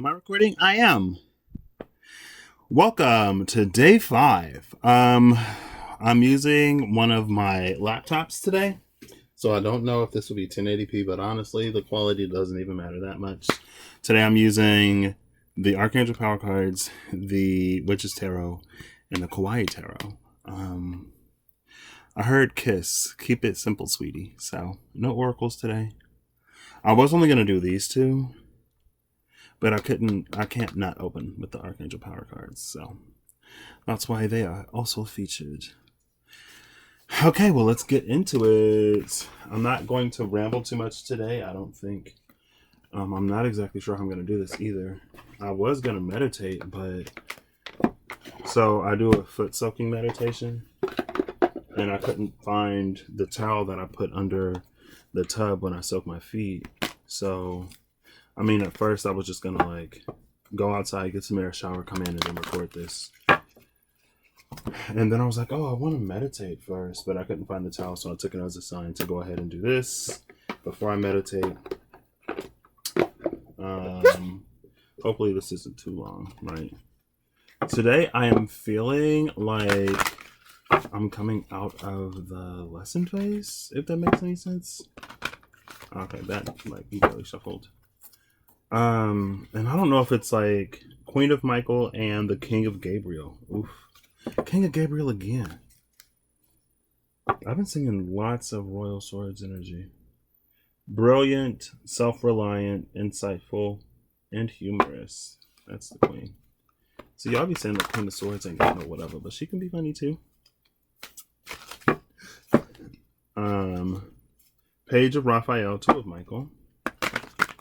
Am I recording? I am. Welcome to day 5. I'm using one of my laptops today, so I don't know if this will be 1080p, but honestly, the quality doesn't even matter that much. Today I'm using the Archangel Power Cards, the Witch's Tarot, and the Kawaii Tarot. I heard Kiss, keep it simple, sweetie. So, no oracles today. I was only going to do these two, but I can't not open with the Archangel Power Cards, so that's why they are also featured. Okay, well, let's get into it. I'm not going to ramble too much today, I don't think. I'm not exactly sure how I'm going to do this either. I was going to meditate, but... So, I do a foot soaking meditation, and I couldn't find the towel that I put under the tub when I soak my feet, so... I mean, at first I was just gonna like go outside, get some air, shower, come in, and then record this. And then I was like, oh, I want to meditate first, but I couldn't find the towel, so I took it as a sign to go ahead and do this before I meditate. Hopefully this isn't too long, right? Today I am feeling like I'm coming out of the lesson phase, if that makes any sense. Okay, that might be really shuffled. And I don't know if it's like Queen of Michael and the King of Gabriel. Oof. King of Gabriel again. I've been seeing lots of Royal Swords energy. Brilliant, self-reliant, insightful, and humorous. That's the Queen. So y'all be saying the Queen of Swords ain't got no whatever, but she can be funny too. Page of Raphael, 2 of Michael.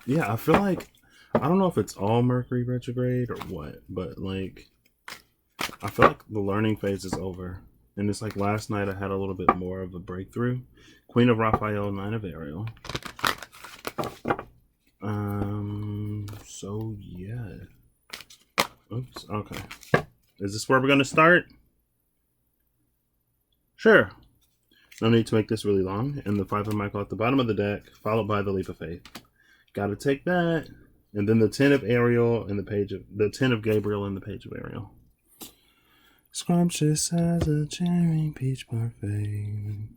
Yeah, I feel like, I don't know if it's all Mercury retrograde or what, but like, I feel like the learning phase is over. And it's like last night I had a little bit more of a breakthrough. Queen of Raphael, 9 of Ariel. So yeah. Oops, okay. Is this where we're gonna start? Sure. No need to make this really long. And the 5 of Michael at the bottom of the deck, followed by the Leap of Faith. Gotta take that. And then the 10 of Ariel and the 10 of Gabriel and the Page of Ariel. Scrumptious as a cherry peach parfait.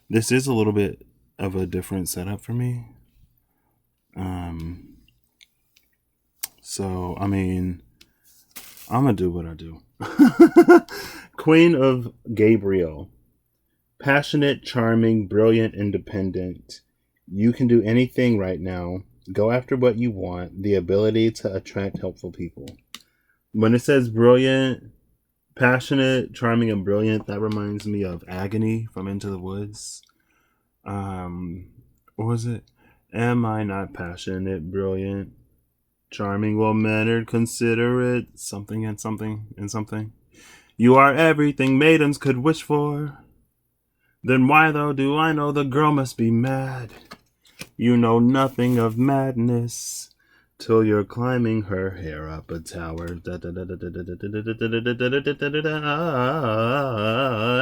This is a little bit of a different setup for me. So, I mean, I'm gonna do what I do. Queen of Gabriel. Passionate, charming, brilliant, independent. You can do anything right now. Go after what you want. The ability to attract helpful people. When it says brilliant, passionate, charming, and brilliant, that reminds me of Agony from Into the Woods. What was it? Am I not passionate, brilliant, charming, well-mannered, considerate, something and something and something? You are everything maidens could wish for. Then why, though, do I know the girl must be mad? You know nothing of madness till you're climbing her hair up a tower.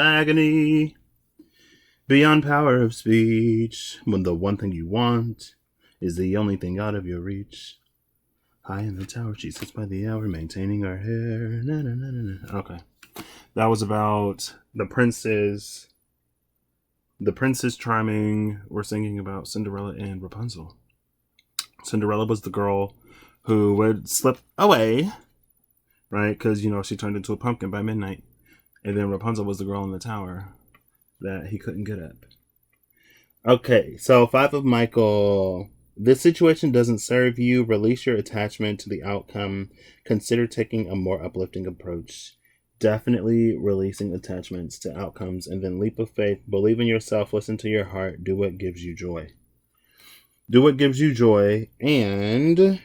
Agony. Beyond power of speech, when the one thing you want is the only thing out of your reach. High in the tower, she sits by the hour, maintaining her hair. Okay. That was about the princes. The Princess Charming, we're singing about Cinderella and Rapunzel. Cinderella was the girl who would slip away, right? Because, you know, she turned into a pumpkin by midnight. And then Rapunzel was the girl in the tower that he couldn't get up. Okay, so 5 of Michael. This situation doesn't serve you. Release your attachment to the outcome. Consider taking a more uplifting approach. Definitely releasing attachments to outcomes. And then Leap of Faith. Believe in yourself. Listen to your heart. Do what gives you joy. Do what gives you joy. And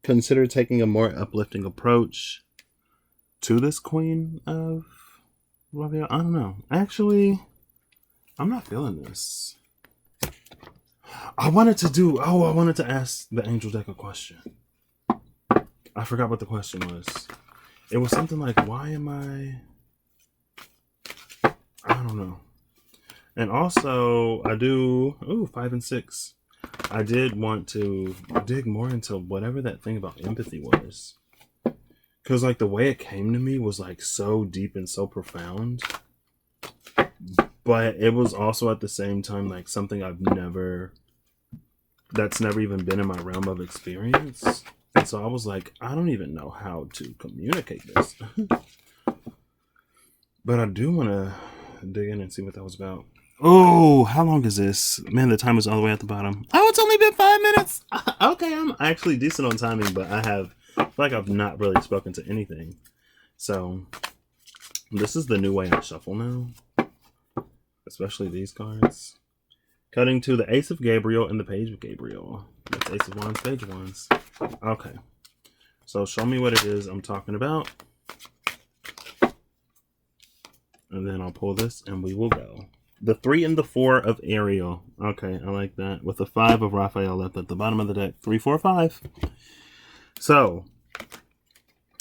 consider taking a more uplifting approach to this Queen of Raphael. I don't know. Actually, I'm not feeling this. I wanted to ask the Angel Deck a question. I forgot what the question was. It was something like, why am I don't know. And also, I do, 5 and 6. I did want to dig more into whatever that thing about empathy was. Because, like, the way it came to me was, like, so deep and so profound. But it was also at the same time, like, something that's never even been in my realm of experience. And so I was like, I don't even know how to communicate this. But I do want to dig in and see what that was about. Oh, how long is this? Man, the time is all the way at the bottom. Oh, it's only been 5 minutes. Okay, I'm actually decent on timing, but I feel like I've not really spoken to anything. So this is the new way I shuffle now. Especially these cards. Cutting to the Ace of Gabriel and the Page of Gabriel. That's Ace of Wands, Page of Wands. Okay. So show me what it is I'm talking about. And then I'll pull this and we will go. The 3 and the 4 of Ariel. Okay, I like that. With the 5 of Raphael left at the bottom of the deck. 3, 4, 5. So,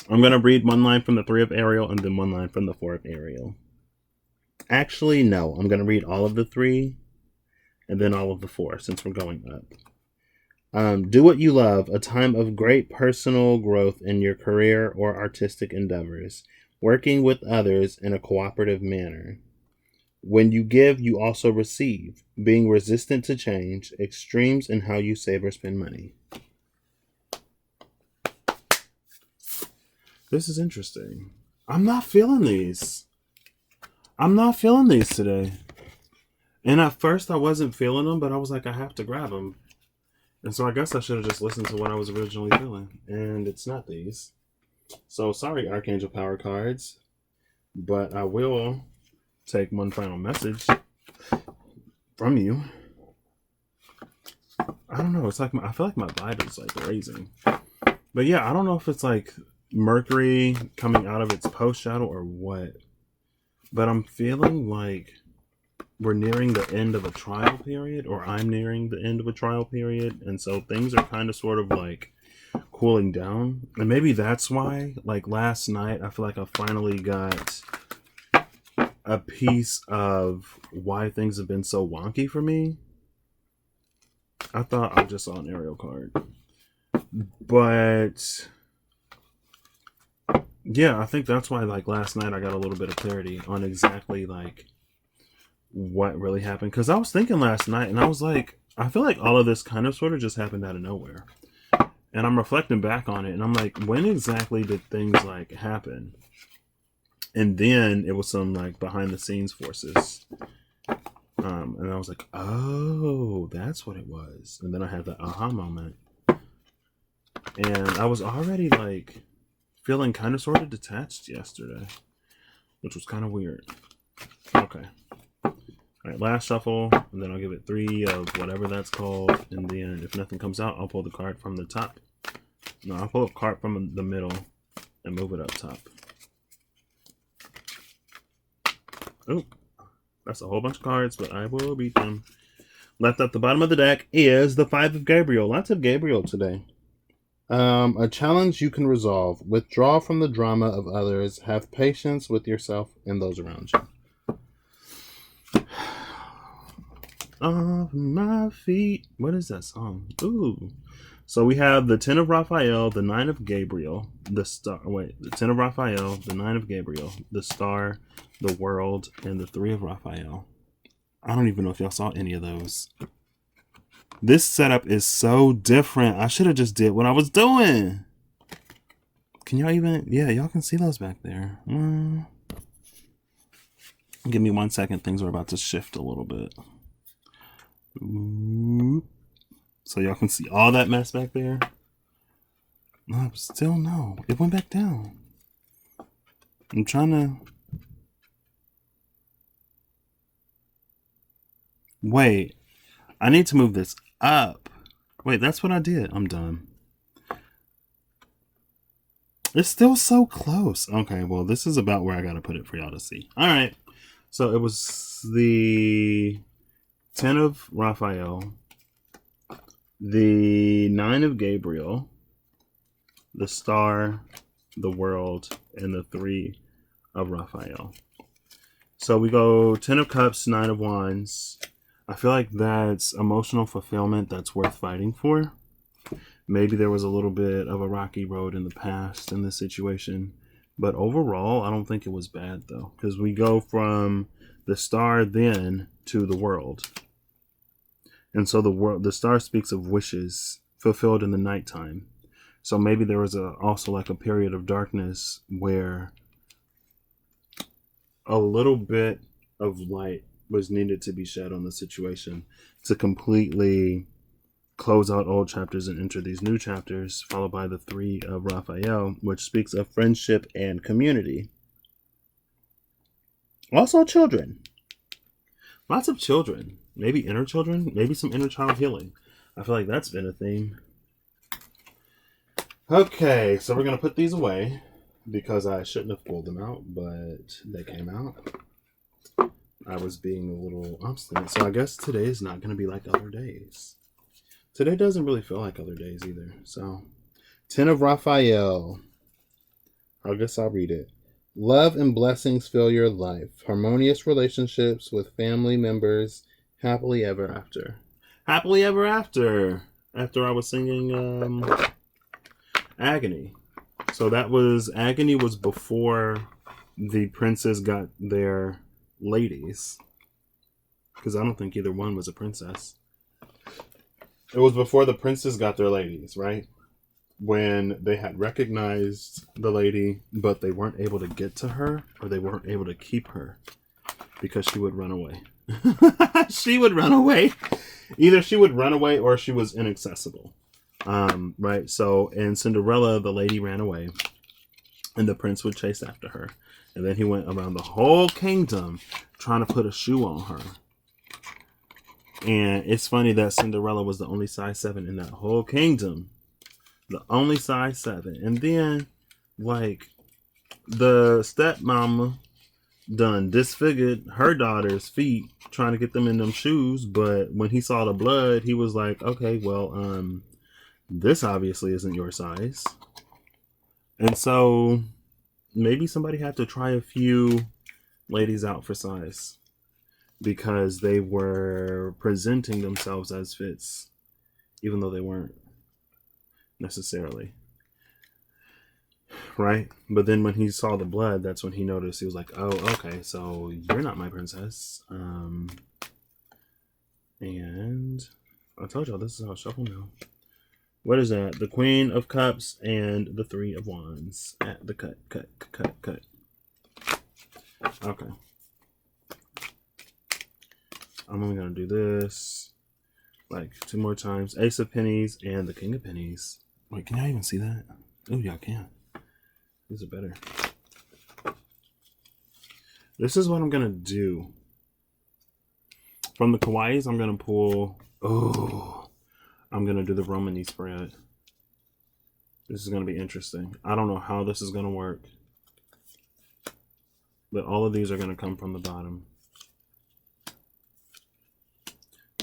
I'm going to read one line from the 3 of Ariel and then one line from the 4 of Ariel. Actually, no. I'm going to read all of the 3 and then all of the 4 since we're going up. Do what you love. A time of great personal growth in your career or artistic endeavors. Working with others in a cooperative manner. When you give, you also receive. Being resistant to change. Extremes in how you save or spend money. This is interesting. I'm not feeling these. I'm not feeling these today. And at first I wasn't feeling them, but I was like, I have to grab them. And so I guess I should have just listened to what I was originally feeling. And it's not these. So sorry, Archangel Power cards. But I will take one final message from you. I don't know. It's like I feel like my vibe is like raising. But yeah, I don't know if it's like Mercury coming out of its post shadow or what. But I'm feeling like we're nearing the end of a trial period, or I'm nearing the end of a trial period. And so things are kind of sort of like cooling down. And maybe that's why, like last night, I feel like I finally got a piece of why things have been so wonky for me. I thought I just saw an Ariel card. But yeah, I think that's why like last night I got a little bit of clarity on exactly like what really happened. Because I was thinking last night and I was like, I feel like all of this kind of sort of just happened out of nowhere. And I'm reflecting back on it and I'm like, when exactly did things like happen? And then it was some like behind the scenes forces. And I was like, oh, that's what it was. And then I had that aha moment. And I was already like feeling kind of sort of detached yesterday, which was kind of weird. Okay. All right, last shuffle, and then I'll give it 3 of whatever that's called. And then if nothing comes out, I'll pull the card from the top. No, I'll pull a card from the middle and move it up top. Oh, that's a whole bunch of cards, but I will beat them. Left at the bottom of the deck is the 5 of Gabriel. Lots of Gabriel today. A challenge you can resolve. Withdraw from the drama of others. Have patience with yourself and those around you. Off my feet. What is that song? Ooh. So we have the 10 of Raphael, the 9 of Gabriel, the star. Wait, the 10 of Raphael, the 9 of Gabriel, the star, the world, and the 3 of Raphael. I don't even know if y'all saw any of those. This setup is so different. I should have just did what I was doing. Can y'all even... Yeah, y'all can see those back there. Give me 1 second. Things are about to shift a little bit. Ooh. So y'all can see all that mess back there. No, still no. It went back down. I'm trying to... Wait. I need to move this up. Wait, that's what I did. I'm done. It's still so close. Okay, well, this is about where I got to put it for y'all to see. All right. So it was the 10 of Raphael, the 9 of Gabriel, the star, the world, and the 3 of Raphael. So we go 10 of Cups, 9 of Wands. I feel like that's emotional fulfillment that's worth fighting for. Maybe there was a little bit of a rocky road in the past in this situation, but overall, I don't think it was bad though, because we go from the star then to the world, and so the star speaks of wishes fulfilled in the nighttime. So maybe there was also like a period of darkness where a little bit of light was needed to be shed on the situation to completely close out old chapters and enter these new chapters, followed by the three of Raphael, which speaks of friendship and community. Also children. Lots of children. Maybe inner children. Maybe some inner child healing. I feel like that's been a theme. Okay, so we're going to put these away because I shouldn't have pulled them out, but they came out. I was being a little obstinate. So I guess today is not going to be like other days. Today doesn't really feel like other days either. So, 10 of Raphael. I guess I'll read it. Love and blessings fill your life. Harmonious relationships with family members. Happily ever after. Happily ever after. After I was singing Agony. So that was, Agony was before the princes got their ladies. Because I don't think either one was a princess. It was before the princes got their ladies, right? When they had recognized the lady, but they weren't able to get to her, or they weren't able to keep her because she would run away. She would run away. Either she would run away or she was inaccessible. Right? So in Cinderella, the lady ran away and the prince would chase after her. And then he went around the whole kingdom trying to put a shoe on her. And it's funny that Cinderella was the only size 7 in that whole kingdom. The only size 7. And then, like, the stepmama done disfigured her daughter's feet trying to get them in them shoes. But when he saw the blood, he was like, okay, well, this obviously isn't your size. And so maybe somebody had to try a few ladies out for size, because they were presenting themselves as fits, even though they weren't necessarily. Right? But then when he saw the blood, that's when he noticed. He was like, oh, okay, so you're not my princess. And I told y'all this is how I shuffle now. What is that? The Queen of Cups and the Three of Wands. At the cut. Okay. I'm only going to do this like 2 more times. Ace of Pennies and the King of Pennies. Wait, can y'all even see that? Oh, y'all can. These are better. This is what I'm going to do. From the Kawaiis, I'm going to pull... Oh, I'm going to do the Romany spread. This is going to be interesting. I don't know how this is going to work. But all of these are going to come from the bottom.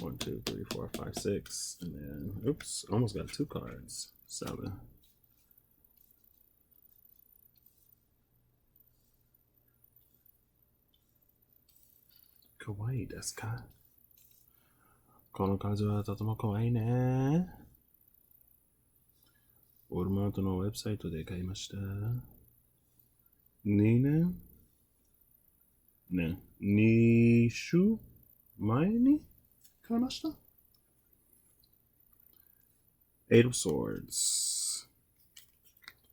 1, 2, 3, 4, 5, 6, and then oops, almost got 2 cards. 7. Kawaii desu ka? この数はとても可愛いね。ウォルマートのウェブサイトで買いました。2年ね、2週前に買いました。Eight of Swords.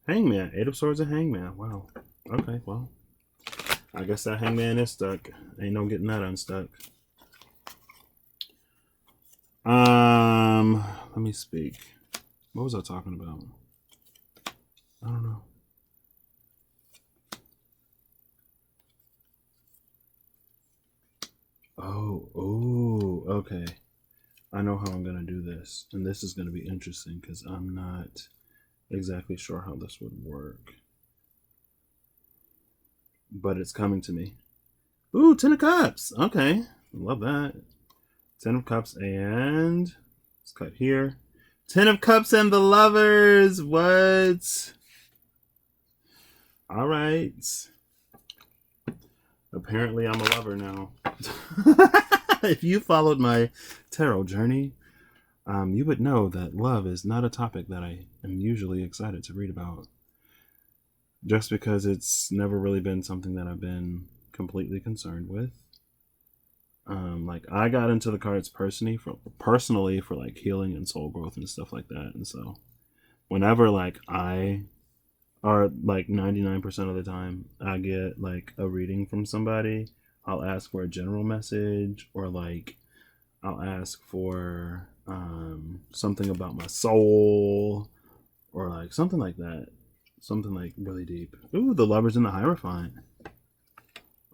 Hangman. 8 of Swords and Hangman. Wow. Okay, well. I guess that Hangman is stuck. Ain't no getting that unstuck. Let me speak. What was I talking about? I don't know. Oh, okay. I know how I'm going to do this. And this is going to be interesting because I'm not exactly sure how this would work. But it's coming to me. Ooh, 10 of Cups. Okay. Love that. 10 of Cups and... let's cut here. 10 of Cups and the Lovers. What? All right. Apparently I'm a lover now. If you followed my tarot journey, you would know that love is not a topic that I am usually excited to read about. Just because it's never really been something that I've been completely concerned with. Like I got into the cards personally for like healing and soul growth and stuff like that. And so whenever like or like 99% of the time I get like a reading from somebody, I'll ask for a general message, or like I'll ask for something about my soul, or like something like that. Something like really deep. Ooh, the Lovers in the Hierophant.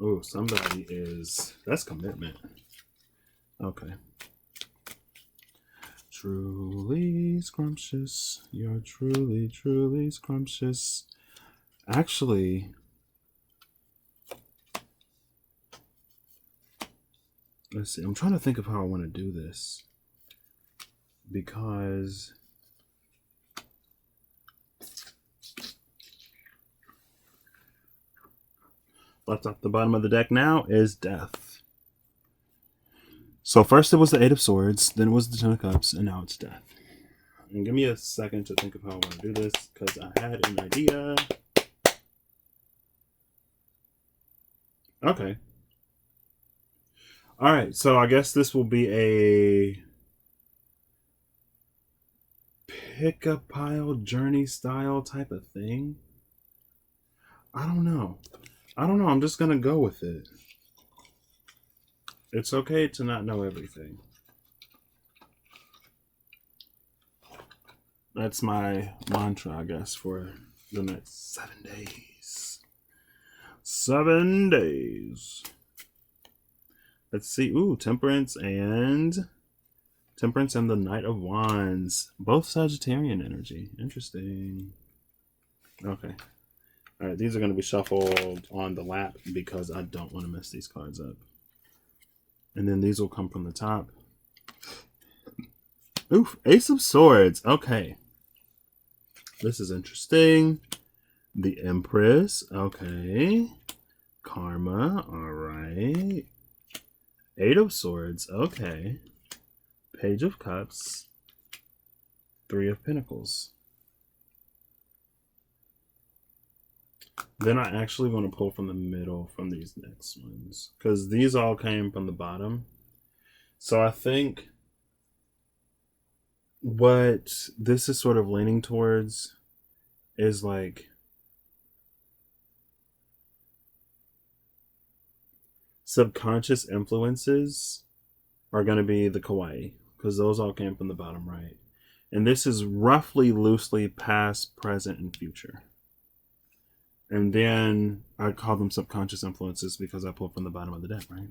Ooh, that's commitment. Okay. Truly scrumptious. You're truly, truly scrumptious. Actually, let's see. I'm trying to think of how I want to do this. Because left off the bottom of the deck now is Death. So first it was the Eight of Swords, then it was the Ten of Cups, and now it's Death. And give me a second to think of how I want to do this, because I had an idea. Okay. Alright, so I guess this will be a pick-a-pile journey style type of thing. I don't know. I'm just going to go with it. It's okay to not know everything. That's my mantra, I guess, for the next 7 days. 7 days. Let's see. Ooh, Temperance and the Knight of Wands. Both Sagittarian energy. Interesting. Okay. All right, these are going to be shuffled on the lap because I don't want to mess these cards up. And then these will come from the top. Oof, Ace of Swords. Okay. This is interesting. The Empress. Okay. Karma. All right. Eight of Swords. Okay. Page of Cups. Three of Pentacles. Then I actually want to pull from the middle from these next ones, because these all came from the bottom. So I think what this is sort of leaning towards is like subconscious influences are going to be the kawaii, because those all came from the bottom right. And this is roughly loosely past, present, and future. And then I call them subconscious influences because I pull from the bottom of the deck, right?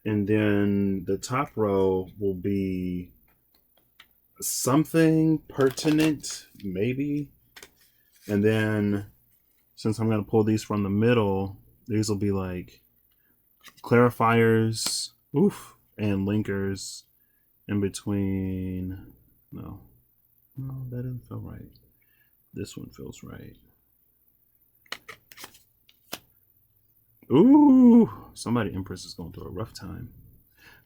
And then the top row will be something pertinent, maybe. And then since I'm going to pull these from the middle, these will be like clarifiers, and linkers in between. No, that doesn't feel right. This one feels right. Ooh, somebody Empress is going through a rough time.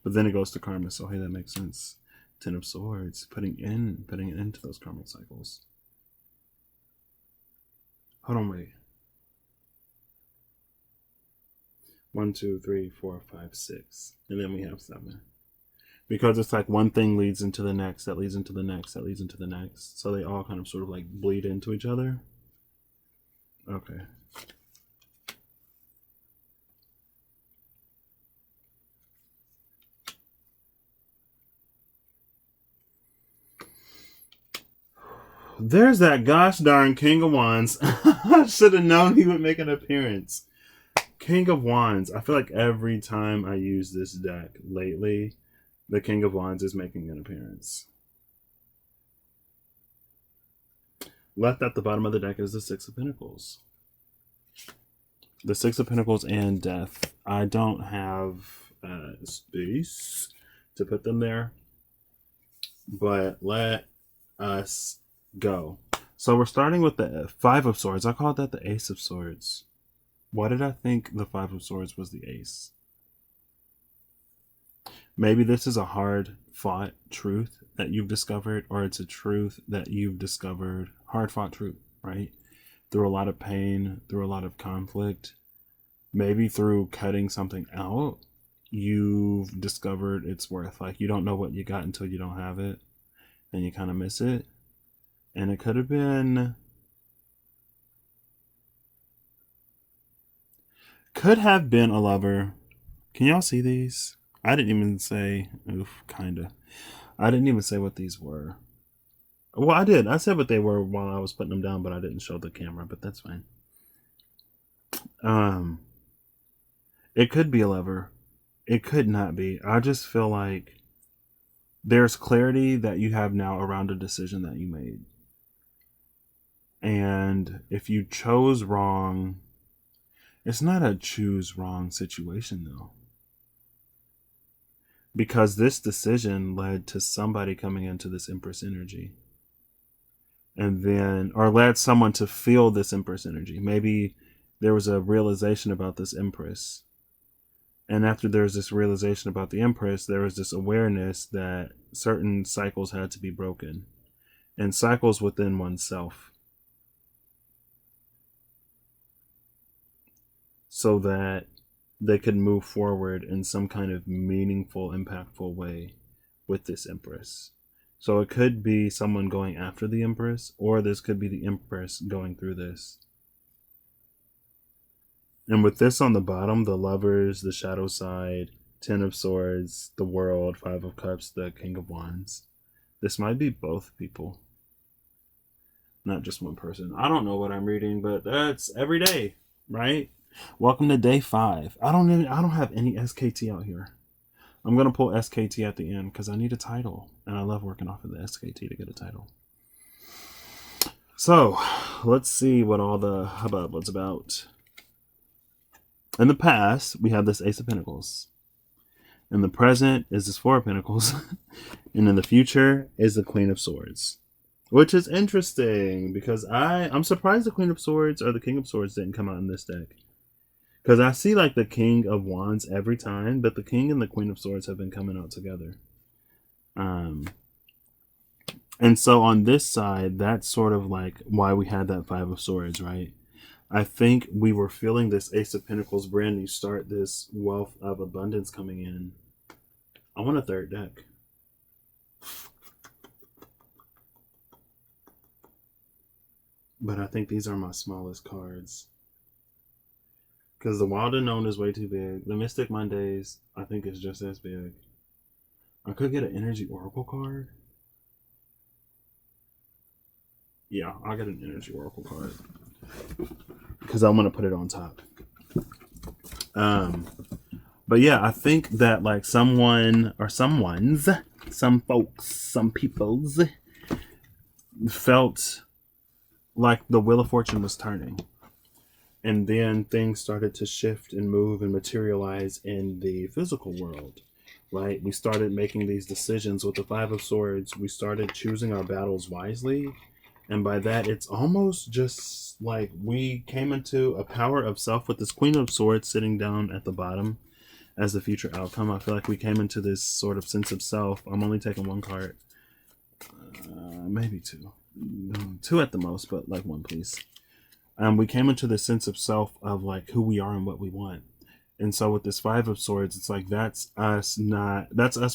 But then it goes to karma, so hey, that makes sense. Ten of Swords, putting it into those karmic cycles. Hold on, wait. 1, 2, 3, 4, 5, 6. And then we have 7. Because it's like one thing leads into the next, that leads into the next, that leads into the next. So they all kind of sort of like bleed into each other. Okay. There's that gosh darn King of Wands. I should have known he would make an appearance. King of Wands. I feel like every time I use this deck lately, the King of Wands is making an appearance. Left at the bottom of the deck is the Six of Pentacles. The Six of Pentacles and Death. I don't have space to put them there. But let us go. So we're starting with the Five of Swords. I called that the Ace of Swords. Why did I think the Five of Swords was the Ace? Maybe this is a hard fought truth that you've discovered, or it's a truth that you've discovered, hard fought truth, right? Through a lot of pain, through a lot of conflict, maybe through cutting something out, you've discovered its worth. Like, you don't know what you got until you don't have it, and you kind of miss it. And it could have been a lover. Can y'all see these? I didn't even say, oof, kinda. I didn't even say what these were. Well, I did. I said what they were while I was putting them down, but I didn't show the camera, but that's fine. It could be a lover. It could not be. I just feel like there's clarity that you have now around a decision that you made. And if you chose wrong, it's not a choose wrong situation though. Because this decision led to somebody coming into this Empress energy. And then, or led someone to feel this Empress energy. Maybe there was a realization about this Empress. And after there was this realization about the Empress, there was this awareness that certain cycles had to be broken. And cycles within oneself. So that they could move forward in some kind of meaningful, impactful way with this Empress. So it could be someone going after the Empress, or this could be the Empress going through this. And with this on the bottom, the Lovers, the Shadow Side, Ten of Swords, the World, Five of Cups, the King of Wands. This might be both people. Not just one person. I don't know what I'm reading, but that's every day, right? Welcome to day 5. I don't have any SKT out here. I'm gonna pull SKT at the end because I need a title, and I love working off of the SKT to get a title. So let's see what all the hubbub was about. In the past, we have this Ace of Pentacles. In the present is this Four of Pentacles, and in the future is the Queen of Swords. Which is interesting because I'm surprised the Queen of Swords or the King of Swords didn't come out in this deck. Because I see like the King of Wands every time, but the King and the Queen of Swords have been coming out together. And so on this side, that's sort of like why we had that Five of Swords, right? I think we were feeling this Ace of Pentacles brand new start, this wealth of abundance coming in. I want a third deck. But I think these are my smallest cards. Because the Wild Unknown is way too big. The Mystic Mondays, I think, is just as big. I could get an Energy Oracle card. Yeah, I'll get an Energy Oracle card. Because I want to put it on top. But yeah, I think that like someone or someone's, some folks, some people's felt like the Wheel of Fortune was turning. And then things started to shift and move and materialize in the physical world, right? We started making these decisions with the Five of Swords. We started choosing our battles wisely. And by that, it's almost just like we came into a power of self with this Queen of Swords sitting down at the bottom as the future outcome. I feel like we came into this sort of sense of self. I'm only taking one card. Maybe two. Two at the most, but like one, please. We came into the sense of self of like who we are and what we want. And so with this Five of Swords, it's like that's us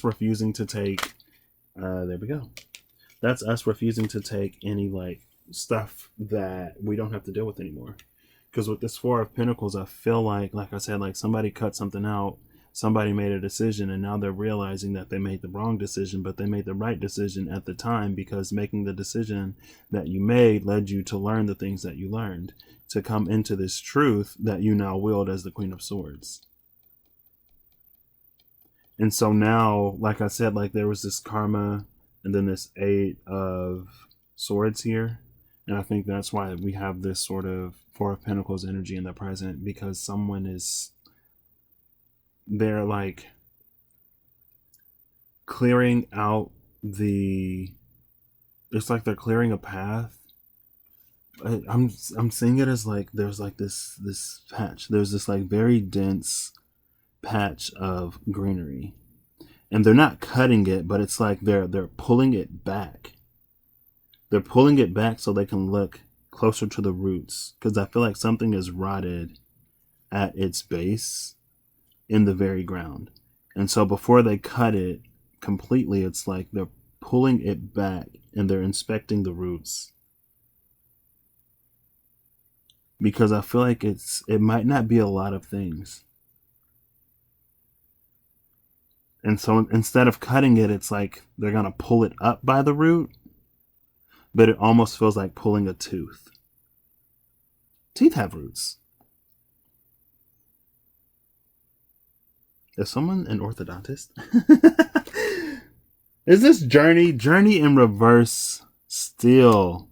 refusing to take, there we go. That's us refusing to take any like stuff that we don't have to deal with anymore. Because with this Four of Pentacles, I feel like I said, like somebody cut something out, somebody made a decision, and now they're realizing that they made the wrong decision, but they made the right decision at the time, because making the decision that you made led you to learn the things that you learned, to come into this truth that you now wield as the Queen of Swords. And so now, like I said, like there was this karma and then this Eight of Swords here. And I think that's why we have this sort of Four of Pentacles energy in the present, because someone is, they're like clearing out it's like they're clearing a path. I'm seeing it as like there's like this patch. There's this like very dense patch of greenery. and they're not cutting it, but it's like they're pulling it back. They're pulling it back so they can look closer to the roots, because I feel like something is rotted at its base in the very ground. And so before they cut it completely, it's like they're pulling it back and they're inspecting the roots. Because I feel like it might not be a lot of things. And so instead of cutting it, it's like they're going to pull it up by the root, but it almost feels like pulling a tooth. Teeth have roots. Is someone an orthodontist? Is this Journey in reverse still?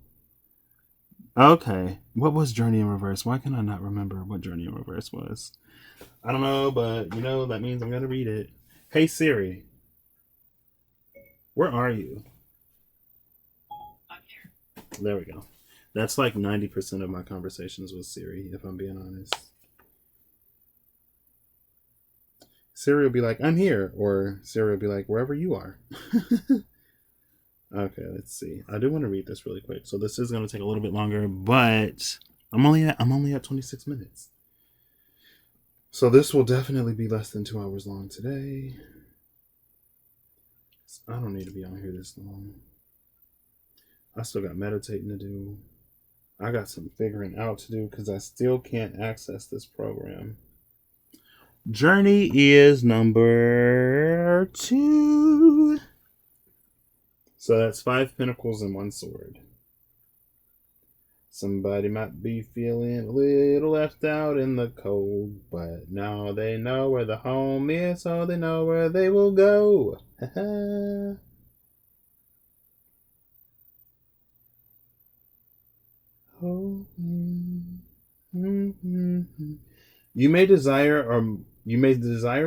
Okay. What was Journey in reverse? Why can I not remember what Journey in reverse was? I don't know, but that means I'm going to read it. Hey Siri, where are you? I'm here. There we go. That's like 90% of my conversations with Siri, if I'm being honest. Siri will be like, I'm here. Or Siri will be like, wherever you are. Okay, let's see. I do want to read this really quick. So this is going to take a little bit longer, but I'm only at 26 minutes. So this will definitely be less than 2 hours long today. I don't need to be on here this long. I still got meditating to do. I got some figuring out to do because I still can't access this program. Journey is number 2. So that's 5 pentacles and 1 sword. Somebody might be feeling a little left out in the cold, but now they know where the home is, so they know where they will go. You may desire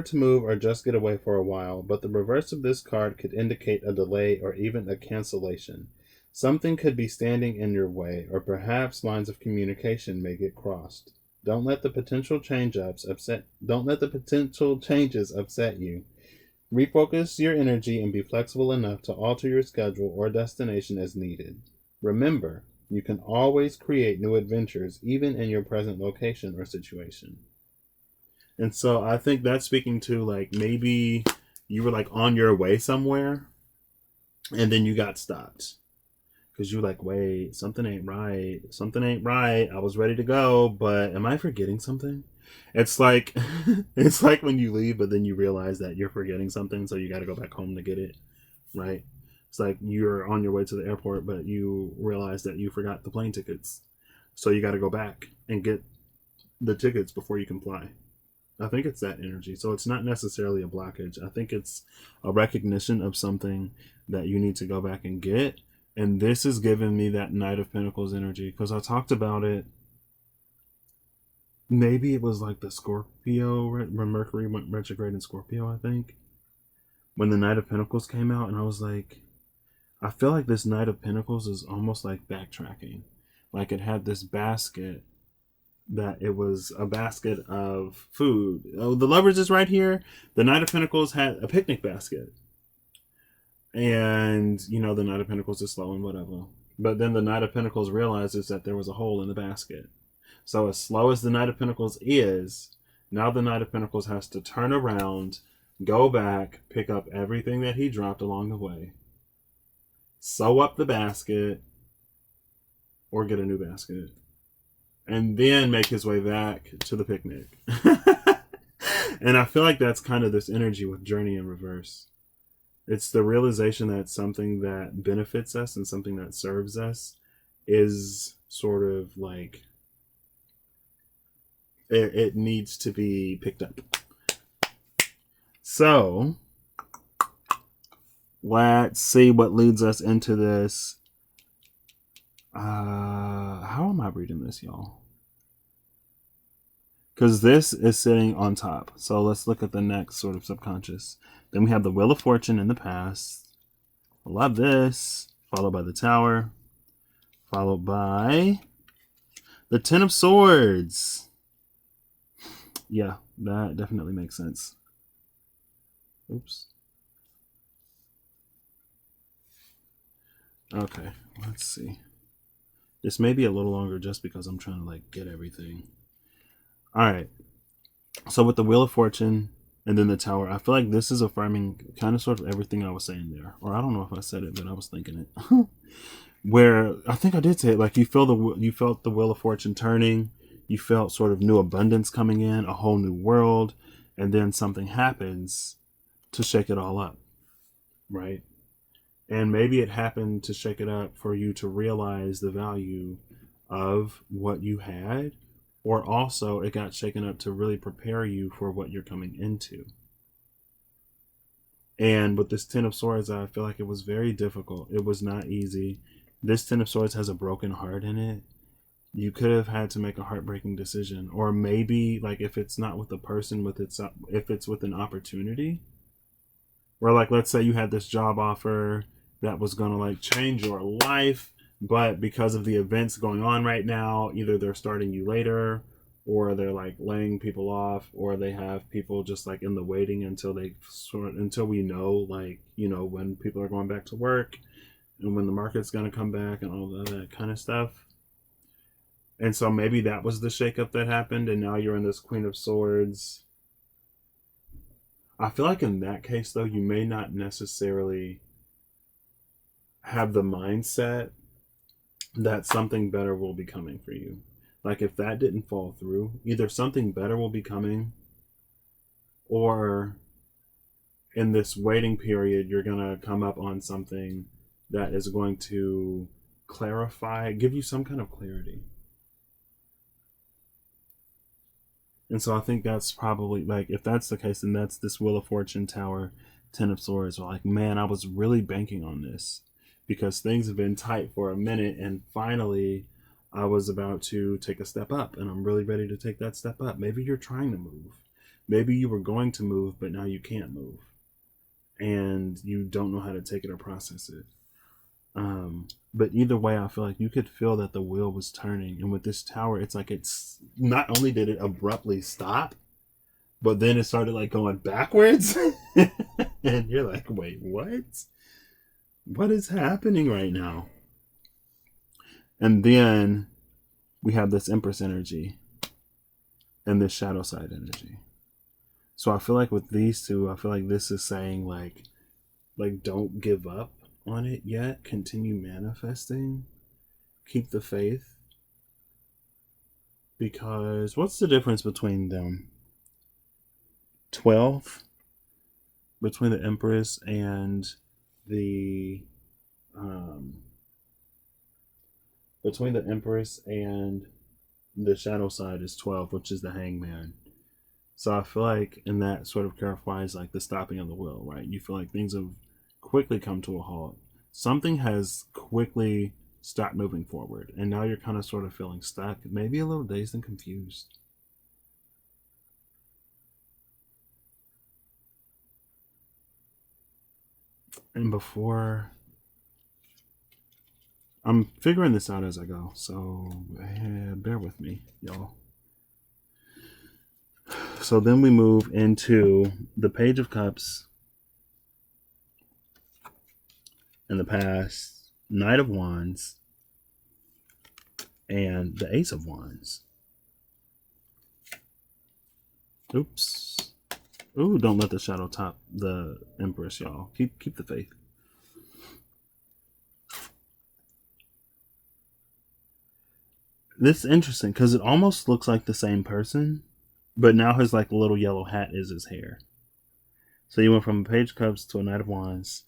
to move or just get away for a while, but the reverse of this card could indicate a delay or even a cancellation. Something could be standing in your way, or perhaps lines of communication may get crossed. Don't let the potential changes upset you. Refocus your energy and be flexible enough to alter your schedule or destination as needed. Remember, you can always create new adventures, even in your present location or situation. And so I think that's speaking to, like, maybe you were like on your way somewhere and then you got stopped. Because you're like, wait, something ain't right. I was ready to go, but am I forgetting something? It's like it's like when you leave, but then you realize that you're forgetting something, so you got to go back home to get it, right? It's like you're on your way to the airport, but you realize that you forgot the plane tickets, so you got to go back and get the tickets before you can fly. I think it's that energy. So it's not necessarily a blockage. I think it's a recognition of something that you need to go back and get. And this is giving me that Knight of Pentacles energy, because I talked about it. Maybe it was like the Scorpio, when Mercury went retrograde in Scorpio, I think, when the Knight of Pentacles came out. And I was like, I feel like this Knight of Pentacles is almost like backtracking. Like it had this basket, that it was a basket of food. Oh, the Lovers is right here. The Knight of Pentacles had a picnic basket. And, the Knight of Pentacles is slow and whatever. But then the Knight of Pentacles realizes that there was a hole in the basket. So as slow as the Knight of Pentacles is, now the Knight of Pentacles has to turn around, go back, pick up everything that he dropped along the way, sew up the basket, or get a new basket, and then make his way back to the picnic. And I feel like that's kind of this energy with Journey in reverse. It's the realization that something that benefits us and something that serves us is sort of like it needs to be picked up. So let's see what leads us into this. How am I reading this, y'all? Because this is sitting on top. So let's look at the next sort of subconscious. Then we have the Wheel of Fortune in the past. I love this. Followed by the Tower. Followed by the Ten of Swords. Yeah, that definitely makes sense. Oops. Okay, let's see. This may be a little longer just because I'm trying to like get everything. All right. So with the Wheel of Fortune and then the Tower, I feel like this is affirming kind of sort of everything I was saying there. Or I don't know if I said it, but I was thinking it. Where I think I did say it, like you felt the Wheel of Fortune turning, you felt sort of new abundance coming in, a whole new world, and then something happens to shake it all up, right? And maybe it happened to shake it up for you to realize the value of what you had, or also it got shaken up to really prepare you for what you're coming into. And with this Ten of Swords, I feel like it was very difficult. It was not easy. This Ten of Swords has a broken heart in it. You could have had to make a heartbreaking decision, or maybe like if it's not with a person, if it's with an opportunity, where like let's say you had this job offer that was going to like change your life, but because of the events going on right now, either they're starting you later, or they're like laying people off, or they have people just like in the waiting until we know, like, you know, when people are going back to work and when the market's going to come back and all of that kind of stuff. And so maybe that was the shakeup that happened, and now you're in this Queen of Swords. I feel like in that case, though, you may not necessarily have the mindset that something better will be coming for you. Like if that didn't fall through, either something better will be coming, or in this waiting period, you're going to come up on something that is going to clarify, give you some kind of clarity. And so I think that's probably, like, if that's the case, then that's this Wheel of Fortune, Tower, Ten of Swords. Like, man, I was really banking on this because things have been tight for a minute, and finally I was about to take a step up, and I'm really ready to take that step up. Maybe you're trying to move. Maybe you were going to move, but now you can't move, and you don't know how to take it or process it. But either way, I feel like you could feel that the wheel was turning. And with this tower, it's like it's not only did it abruptly stop, but then it started like going backwards. And you're like, wait, what? What is happening right now? And then we have this Empress energy and this shadow side energy. So I feel like with these two, I feel like this is saying like don't give up on it yet. Continue manifesting. Keep the faith. Because what's the difference between them? 12 between the Empress and the between the Empress and the shadow side is 12, which is the Hangman. So I feel like, and that sort of clarifies like the stopping of the wheel, right? You feel like things have quickly come to a halt. Something has quickly stopped moving forward, and now you're kind of sort of feeling stuck, maybe a little dazed and confused. And before, I'm figuring this out as I go, so bear with me, y'all. So then we move into the Page of Cups in the past, Knight of Wands, and the Ace of Wands. Oops. Ooh, don't let the shadow top the Empress, y'all. Keep the faith. This is interesting because it almost looks like the same person, but now his like little yellow hat is his hair. So you went from a Page of Cups to a Knight of Wands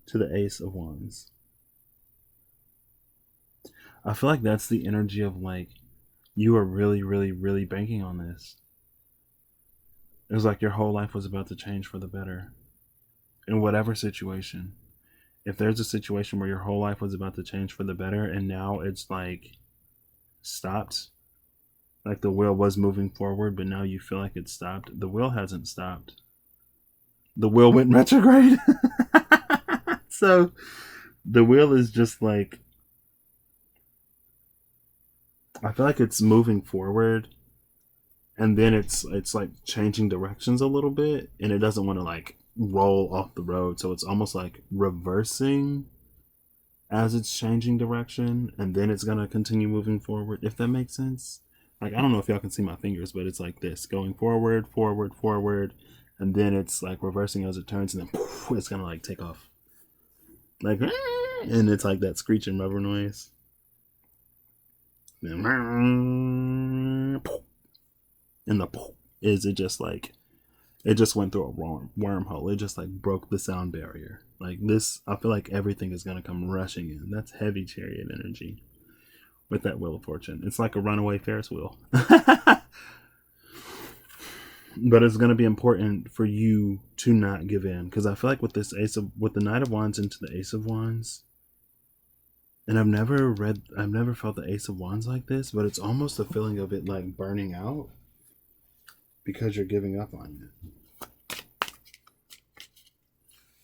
to the Ace of Wands. I feel like that's the energy of like you are really, really, really banking on this. It was like your whole life was about to change for the better. In whatever situation. If there's a situation where your whole life was about to change for the better and now it's like stopped, like the wheel was moving forward, but now you feel like it stopped. The wheel hasn't stopped. The wheel went retrograde. So the wheel is just like, I feel like it's moving forward and then it's like changing directions a little bit and it doesn't want to like roll off the road, so it's almost like reversing as it's changing direction, and then it's gonna continue moving forward, if that makes sense. Like, I don't know if y'all can see my fingers, but it's like this, going forward, forward, forward, and then it's like reversing as it turns, and then poof, it's gonna like take off. Like, and it's like that screeching rubber noise. And the is it just like, it just went through a wormhole. It just like broke the sound barrier. Like this, I feel like everything is gonna come rushing in. That's heavy chariot energy with that Wheel of Fortune. It's like a runaway Ferris wheel. But it's gonna be important for you to not give in, because I feel like with this with the Knight of Wands into the Ace of Wands, and I've never felt the Ace of Wands like this, but it's almost a feeling of it like burning out because you're giving up on it.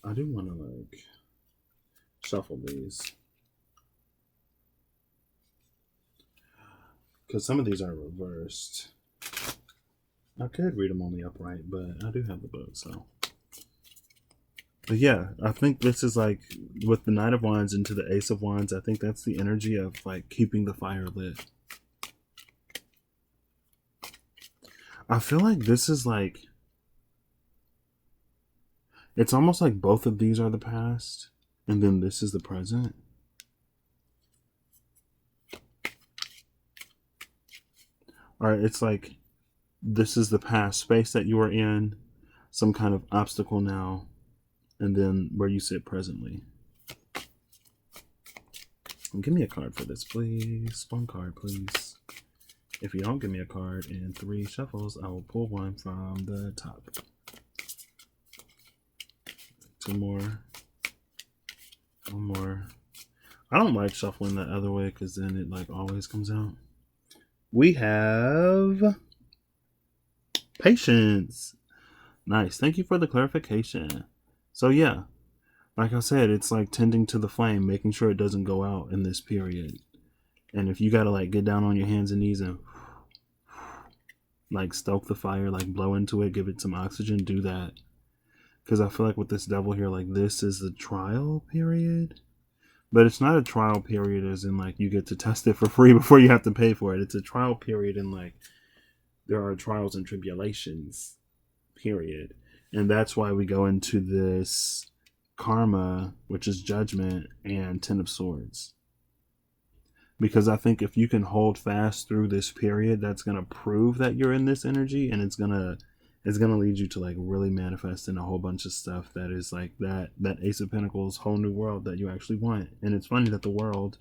I do want to like shuffle these, because some of these are reversed. I could read them only upright, but I do have the book, so. But yeah, I think this is like, with the Knight of Wands into the Ace of Wands, I think that's the energy of like keeping the fire lit. I feel like this is like, it's almost like both of these are the past, and then this is the present. Alright, it's like, this is the past space that you are in, some kind of obstacle now, and then where you sit presently. Give me a card for this, please. One card, please. If you don't give me a card in 3 shuffles, I will pull one from the top. 2 more. 1 more. I don't like shuffling that other way because then it like always comes out. We have Patience. Nice. Thank you for the clarification. So yeah, like I said, it's like tending to the flame, making sure it doesn't go out in this period. And if you gotta like get down on your hands and knees and like stoke the fire, like blow into it, give it some oxygen, do that. Because I feel like with this devil here, like this is the trial period. But it's not a trial period as in like you get to test it for free before you have to pay for it. It's a trial period in like there are trials and tribulations period. And that's why we go into this karma, which is judgment, and 10 of Swords. Because I think if you can hold fast through this period, that's going to prove that you're in this energy, and it's going to lead you to like really manifest in a whole bunch of stuff that is like that Ace of Pentacles whole new world that you actually want. And it's funny that the world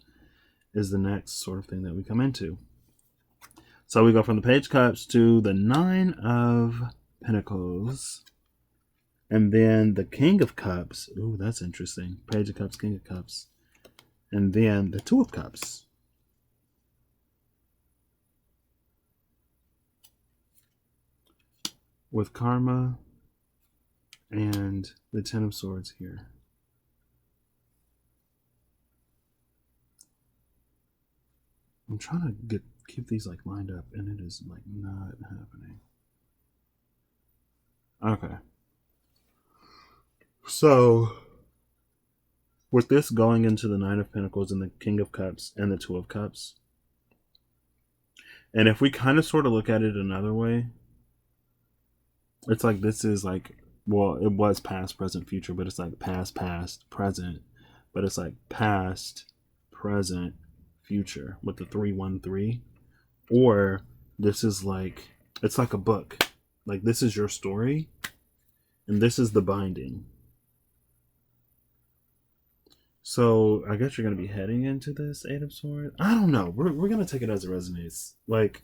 is the next sort of thing that we come into. So we go from the Page of Cups to the 9 of Pentacles, and then the King of Cups. Ooh, that's interesting. Page of Cups, King of Cups, and then the 2 of Cups. With karma and the 10 of Swords here. I'm trying to keep these like lined up, and it is like not happening. Okay. So with this going into the 9 of Pentacles and the King of Cups and the 2 of Cups, and if we kind of sort of look at it another way, it's like this is like, well, it was past, present, future, but it's like past, present, but it's like past, present, future with the 3-1-3. Or this is like, it's like a book. Like this is your story, and this is the binding. So I guess you're going to be heading into this 8 of Swords. I don't know. We're going to take it as it resonates. Like,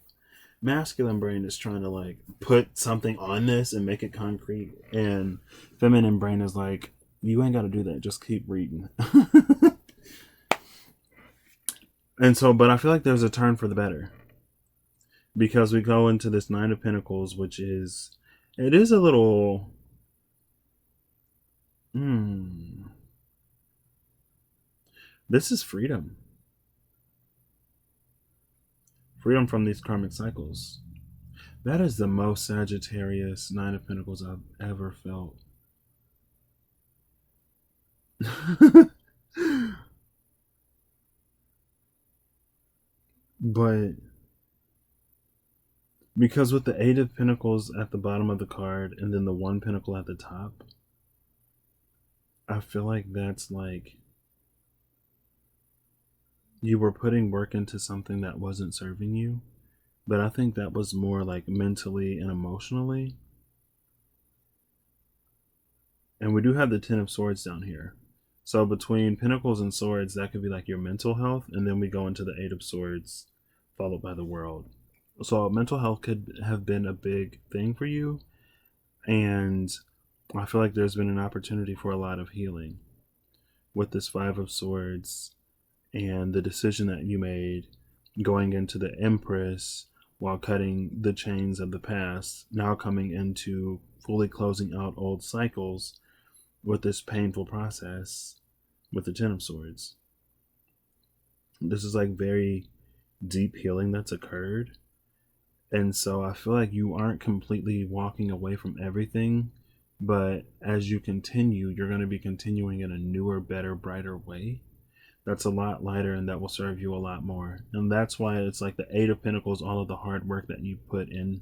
masculine brain is trying to like put something on this and make it concrete, and feminine brain is like, you ain't got to do that, just keep reading. And so, but I feel like there's a turn for the better, because we go into this 9 of Pentacles, which is, it is a little this is freedom from these karmic cycles. That is the most Sagittarius 9 of Pentacles I've ever felt. But because with the Eight of Pentacles at the bottom of the card and then the one Pentacle at the top, I feel like that's like you were putting work into something that wasn't serving you. But I think that was more like mentally and emotionally. And we do have the Ten of Swords down here. So between Pentacles and Swords, that could be like your mental health. And then we go into the Eight of Swords, followed by the World. So mental health could have been a big thing for you. And I feel like there's been an opportunity for a lot of healing with this Five of Swords and the decision that you made going into the Empress while cutting the chains of the past, now coming into fully closing out old cycles with this painful process with the Ten of Swords. This is like very deep healing that's occurred. And so I feel like you aren't completely walking away from everything, but as you continue, you're going to be continuing in a newer, better, brighter way. That's a lot lighter and that will serve you a lot more. And that's why it's like the Eight of Pentacles, all of the hard work that you put in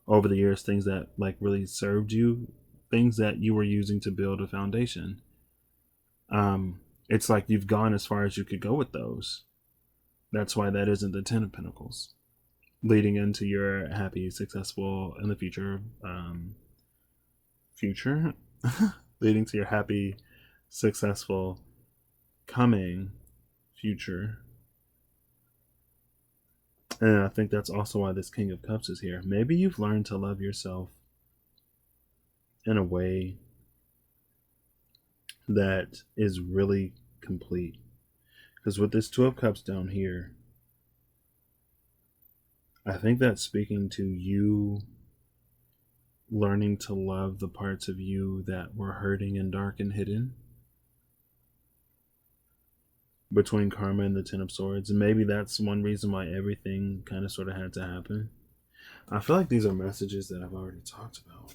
over the years, things that like really served you, things that you were using to build a foundation. It's like you've gone as far as you could go with those. That's why that isn't the Ten of Pentacles. Leading into your happy, successful in the future, leading to your happy, successful coming future. And I think that's also why this King of Cups is here. Maybe you've learned to love yourself in a way that is really complete. Because with this Two of Cups down here, I think that's speaking to you learning to love the parts of you that were hurting and dark and hidden between Karma and the Ten of Swords. And maybe that's one reason why everything kind of sort of had to happen. I feel like these are messages that I've already talked about.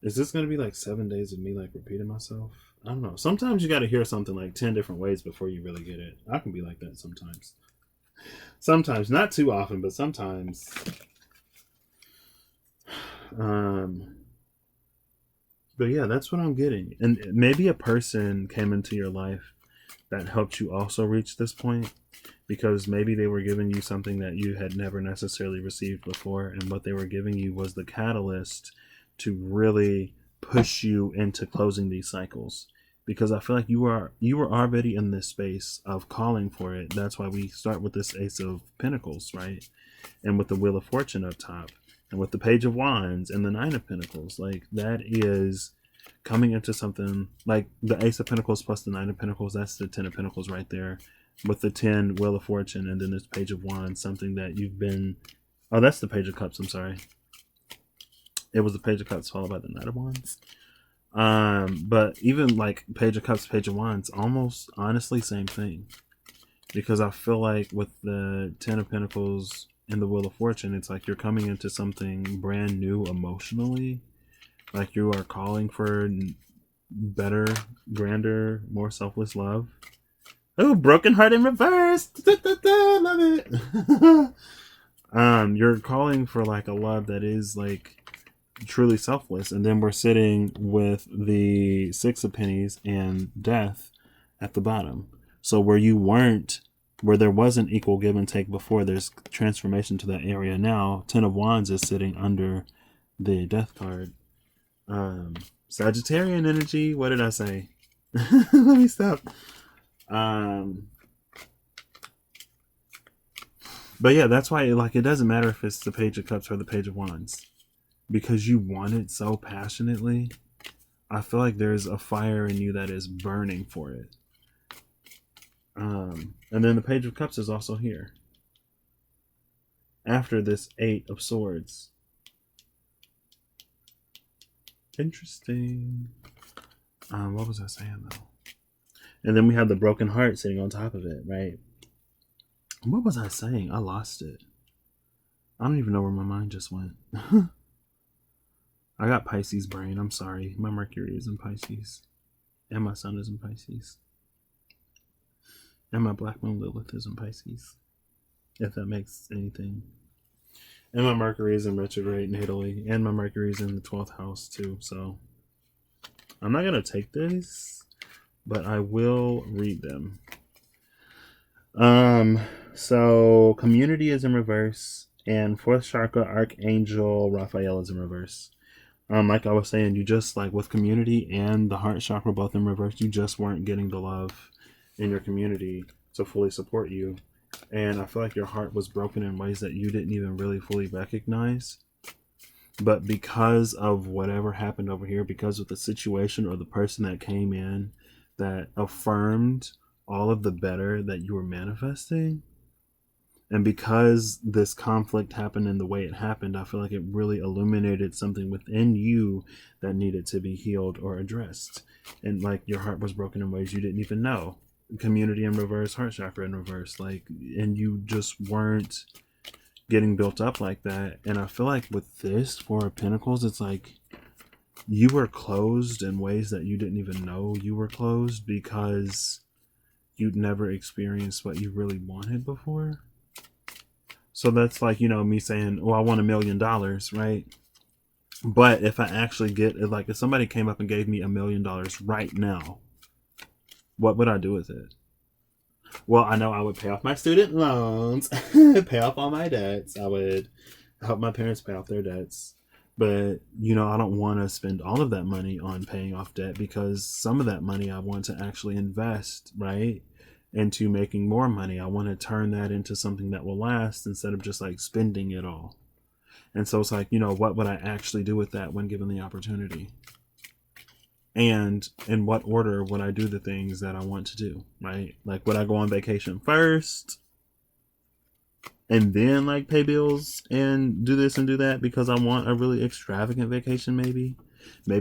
Is this going to be like 7 days of me like repeating myself? I don't know. Sometimes you got to hear something like 10 different ways before you really get it. I can be like that sometimes. Sometimes, not too often, but sometimes. But yeah, that's what I'm getting. And maybe a person came into your life that helped you also reach this point, because maybe they were giving you something that you had never necessarily received before, and what they were giving you was the catalyst to really push you into closing these cycles. Because I feel like you were already in this space of calling for it. That's why we start with this Ace of Pentacles, right? And with the Wheel of Fortune up top, and with the Page of Wands and the Nine of Pentacles. Like, that is coming into something like the Ace of Pentacles plus the Nine of Pentacles. That's the Ten of Pentacles right there, with the 10 Wheel of Fortune, and then this Page of Wands, something that you've been... Oh, that's the Page of Cups, I'm sorry. It was the Page of Cups followed by the Knight of Wands. But even like Page of Cups, Page of Wands, almost honestly same thing. Because I feel like with the Ten of Pentacles and the Wheel of Fortune, it's like you're coming into something brand new emotionally. Like you are calling for better, grander, more selfless love. Oh, broken heart in reverse. Love it. You're calling for like a love that is like truly selfless. And then we're sitting with the Six of Pennies and Death at the bottom. So where there wasn't equal give and take before, there's transformation to that area now. Ten of Wands is sitting under the Death card. Sagittarian energy. What did I say? Let me stop. But yeah, that's why like it doesn't matter if it's the Page of Cups or the Page of Wands, because you want it so passionately. I feel like there's a fire in you that is burning for it. And then the Page of Cups is also here after this Eight of Swords. Interesting. What was I saying though? And then we have the broken heart sitting on top of it, right? What was I saying? I lost it. I don't even know where my mind just went. I got Pisces brain. I'm sorry. My Mercury is in Pisces. And my Sun is in Pisces. And my Black Moon Lilith is in Pisces. if that makes anything. And my Mercury is in retrograde in Italy, and my Mercury is in the 12th house too. So I'm not gonna take this, but I will read them. So community is in reverse, and fourth chakra Archangel Raphael is in reverse. Like I was saying, you just like with community and the heart chakra both in reverse, you just weren't getting the love in your community to fully support you. And I feel like your heart was broken in ways that you didn't even really fully recognize. But because of whatever happened over here, because of the situation or the person that came in that affirmed all of the better that you were manifesting, and because this conflict happened in the way it happened, I feel like it really illuminated something within you that needed to be healed or addressed. And like your heart was broken in ways you didn't even know. Community in reverse, heart chakra in reverse. Like, and you just weren't getting built up like that. And I feel like with this Four of Pentacles, it's like you were closed in ways that you didn't even know you were closed because you'd never experienced what you really wanted before. So that's like, you know, me saying, oh, I want $1 million, right? But if I actually get it, like if somebody came up and gave me $1 million right now, what would I do with it? Well, I know I would pay off my student loans, pay off all my debts. I would help my parents pay off their debts. But, you know, I don't want to spend all of that money on paying off debt because some of that money I want to actually invest, right? Into making more money. I want to turn that into something that will last instead of just like spending it all. And so it's like, you know, what would I actually do with that when given the opportunity? And in what order would I do the things that I want to do, right? Like, would I go on vacation first and then like pay bills and do this and do that because I want a really extravagant vacation? Maybe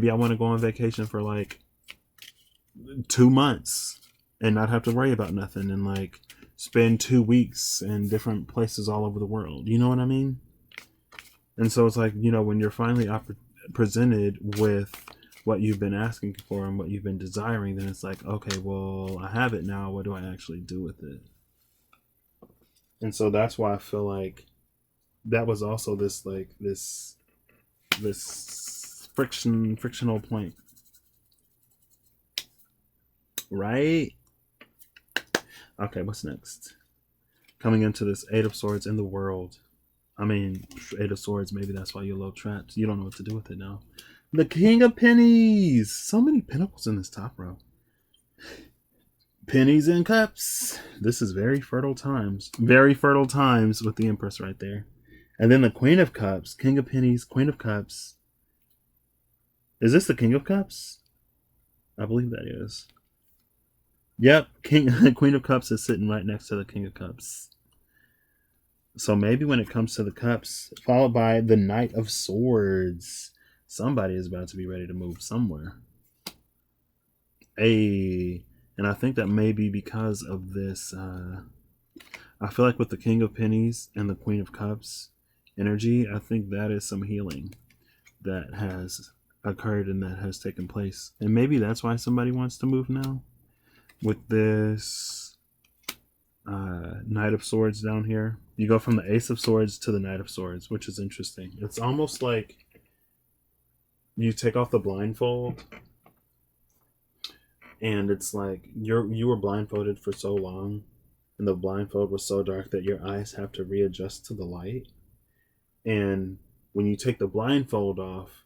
I want to go on vacation for like 2 months and not have to worry about nothing and like spend 2 weeks in different places all over the world. You know what I mean? And so it's like, you know, when you're finally presented with what you've been asking for and what you've been desiring, then it's like, okay, well, I have it now. What do I actually do with it? And so that's why I feel like that was also this like this frictional point, right? Okay, what's next? Coming into this Eight of Swords in the world. I mean, Eight of Swords, maybe that's why you're a little trapped. You don't know what to do with it now. The King of Pennies. So many pentacles in this top row. Pennies and cups. This is very fertile times. Very fertile times with the Empress right there. And then the Queen of Cups. King of Pennies, Queen of Cups. Is this the King of Cups? I believe that is. Yep, Queen of Cups is sitting right next to the King of Cups. So maybe when it comes to the Cups, followed by the Knight of Swords, somebody is about to be ready to move somewhere. And I think that may be because of this. I feel like with the King of Pennies and the Queen of Cups energy, I think that is some healing that has occurred and that has taken place. And maybe that's why somebody wants to move now. With this Knight of Swords down here, you go from the Ace of Swords to the Knight of Swords, which is interesting. It's almost like you take off the blindfold and it's like you were blindfolded for so long and the blindfold was so dark that your eyes have to readjust to the light. And when you take the blindfold off,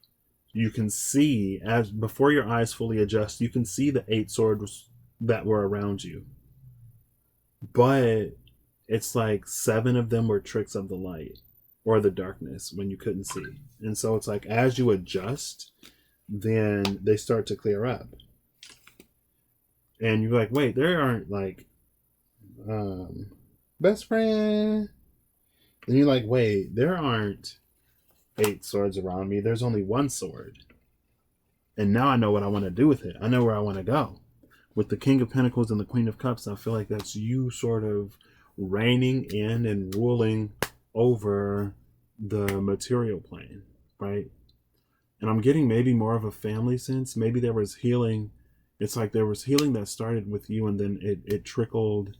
you can see, as before your eyes fully adjust, you can see the 8 swords that were around you. But it's like 7 of them were tricks of the light or the darkness when you couldn't see. And so it's like as you adjust, then they start to clear up. And you're like, wait, there aren't like best friend. And you're like, wait, there aren't 8 swords around me. There's only 1 sword. And now I know what I want to do with it. I know where I want to go. With the King of Pentacles and the Queen of Cups, I feel like that's you sort of reigning in and ruling over the material plane, right? And I'm getting maybe more of a family sense. Maybe there was healing. It's like there was healing that started with you and then it trickled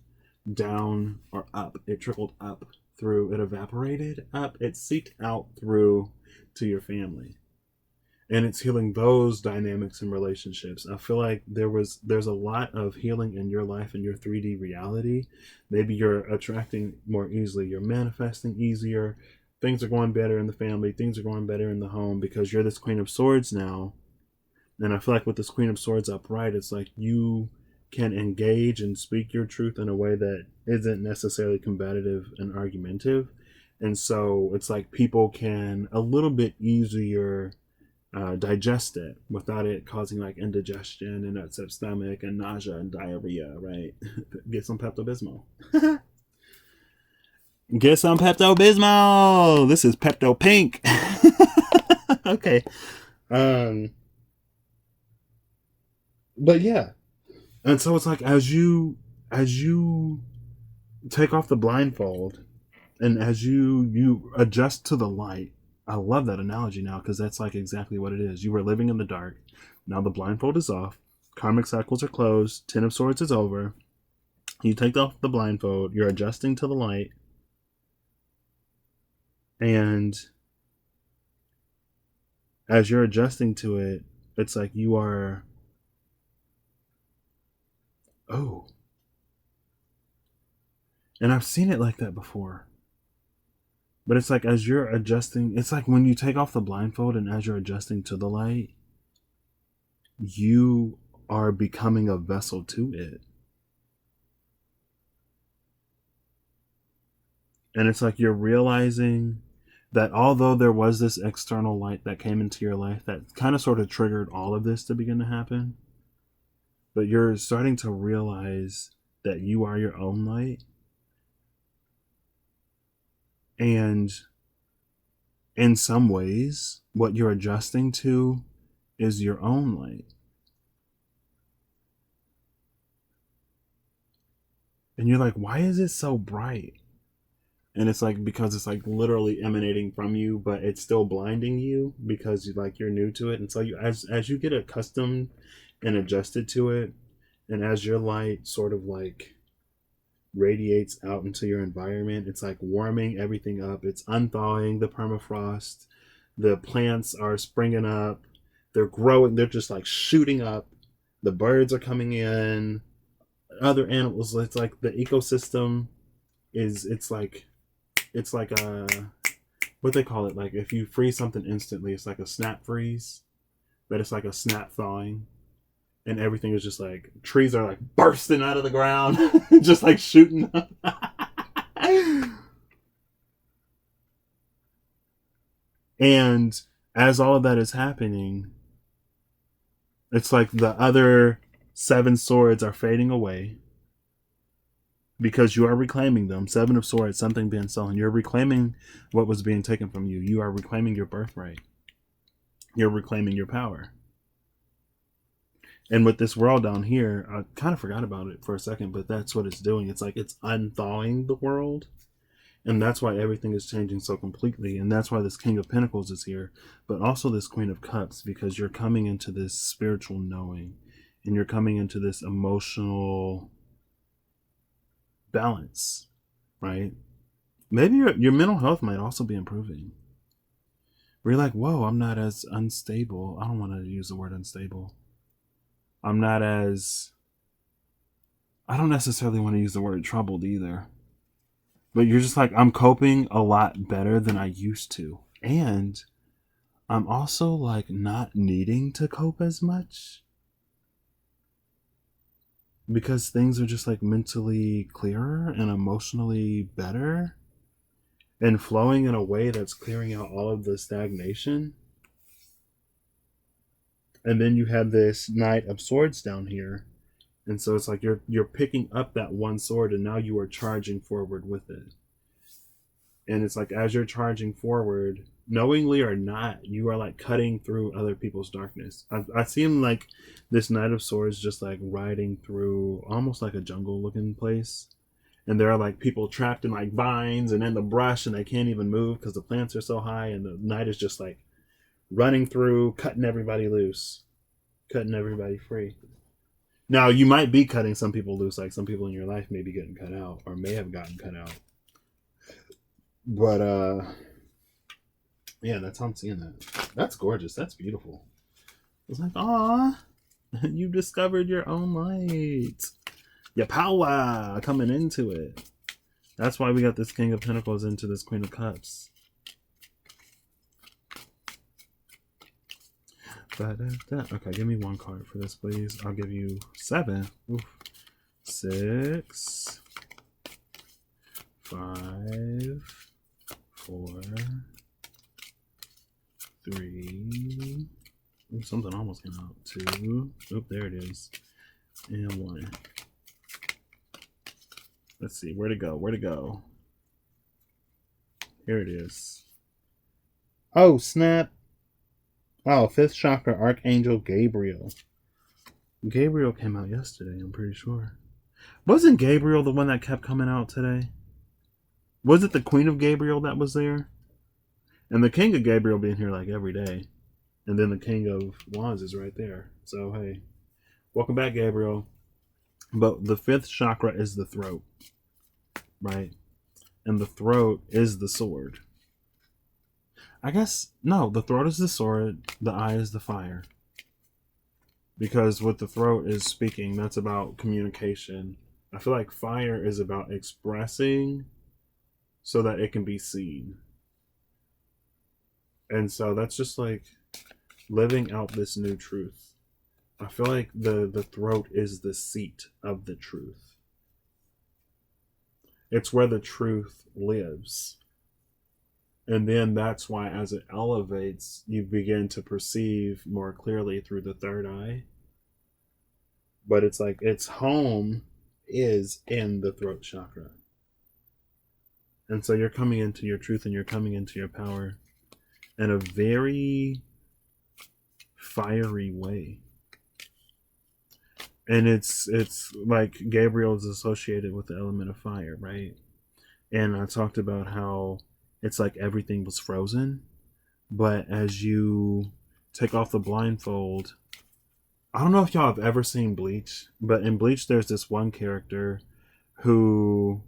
down or up. It trickled up through, it evaporated up, it seeped out through to your family. And it's healing those dynamics and relationships. I feel like there's a lot of healing in your life, in your 3D reality. Maybe you're attracting more easily, you're manifesting easier, things are going better in the family, things are going better in the home because you're this Queen of Swords now. And I feel like with this Queen of Swords upright, it's like you can engage and speak your truth in a way that isn't necessarily combative and argumentative. And so it's like people can a little bit easier digest it without it causing like indigestion and upset stomach and nausea and diarrhea, right? Get some Pepto-Bismol. Get some Pepto-Bismol. This is Pepto Pink. Okay. But yeah. And so it's like as you take off the blindfold and as you adjust to the light. I love that analogy now because that's like exactly what it is. You were living in the dark. Now the blindfold is off. Karmic cycles are closed. Ten of Swords is over. You take off the blindfold. You're adjusting to the light. And as you're adjusting to it, it's like you are... Oh. And I've seen it like that before. But it's like as you're adjusting, it's like when you take off the blindfold and as you're adjusting to the light, you are becoming a vessel to it. And it's like you're realizing that although there was this external light that came into your life that kind of sort of triggered all of this to begin to happen, but you're starting to realize that you are your own light. And in some ways, what you're adjusting to is your own light. And you're like, why is it so bright? And it's like, because it's like literally emanating from you, but it's still blinding you because you're new to it. And so as you get accustomed and adjusted to it, and as your light sort of like radiates out into your environment, it's like warming everything up. It's unthawing the permafrost. The plants are springing up. They're growing. They're just like shooting up. The birds are coming in. Other animals. It's like the ecosystem is. It's like what they call it. Like if you freeze something instantly, it's like a snap freeze, but it's like a snap thawing. And everything is just like trees are like bursting out of the ground, just like shooting up. And as all of that is happening, it's like the other 7 swords are fading away because you are reclaiming them. 7 of Swords, something being stolen. You're reclaiming what was being taken from you. You are reclaiming your birthright. You're reclaiming your power. And with this world down here, I kind of forgot about it for a second, but that's what it's doing. It's like it's unthawing the world. And that's why everything is changing so completely. And that's why this King of Pentacles is here, but also this Queen of Cups, because you're coming into this spiritual knowing and you're coming into this emotional balance, right? Maybe your mental health might also be improving. Where you're like, whoa, I'm not as unstable. I don't want to use the word unstable. I don't necessarily want to use the word troubled either. But you're just like, I'm coping a lot better than I used to. And I'm also like not needing to cope as much. Because things are just like mentally clearer and emotionally better. And flowing in a way that's clearing out all of the stagnation. And then you have this Knight of Swords down here. And so it's like you're picking up that one sword and now you are charging forward with it. And it's like as you're charging forward, knowingly or not, you are like cutting through other people's darkness. I seem like this Knight of Swords just like riding through almost like a jungle looking place. And there are like people trapped in like vines and in the brush and they can't even move because the plants are so high. And the Knight is just like running through, cutting everybody loose, cutting everybody free. Now, you might be cutting some people loose, like some people in your life may be getting cut out or may have gotten cut out. But yeah, that's how I'm seeing that. That's gorgeous. That's beautiful. It's like, ah, you discovered your own light. Your power coming into it. That's why we got this King of Pentacles into this Queen of Cups. Okay, give me one card for this, please. I'll give you 7. Oof. 6, 5, 4, 3. Ooh, something almost came out. 2. Oop, there it is. And 1. Let's see, where to go? Where to go? Here it is. Oh, snap. Oh, 5th chakra, Archangel Gabriel. Gabriel came out yesterday, I'm pretty sure. Wasn't Gabriel the one that kept coming out today? Was it the Queen of Gabriel that was there? And the King of Gabriel being here like every day. And then the King of Wands is right there. So, hey, welcome back, Gabriel. But the 5th chakra is the throat, right? And the throat is the sword. I guess, no, the throat is the sword, the eye is the fire. Because what the throat is speaking, that's about communication. I feel like fire is about expressing so that it can be seen. And so that's just like living out this new truth. I feel like the throat is the seat of the truth. It's where the truth lives. And then that's why as it elevates, you begin to perceive more clearly through the third eye. But it's like its home is in the throat chakra. And so you're coming into your truth and you're coming into your power in a very fiery way. And it's like Gabriel is associated with the element of fire, right? And I talked about how it's like everything was frozen, but as you take off the blindfold, I don't know if y'all have ever seen Bleach, but in Bleach there's this one character who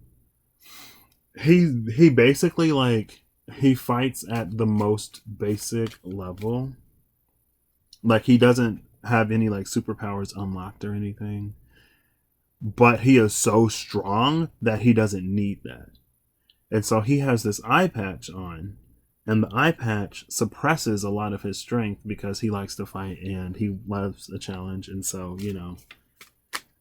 he basically like he fights at the most basic level. Like he doesn't have any like superpowers unlocked or anything, but he is so strong that he doesn't need that. And so he has this eye patch on, and the eye patch suppresses a lot of his strength because he likes to fight and he loves a challenge. And so, you know,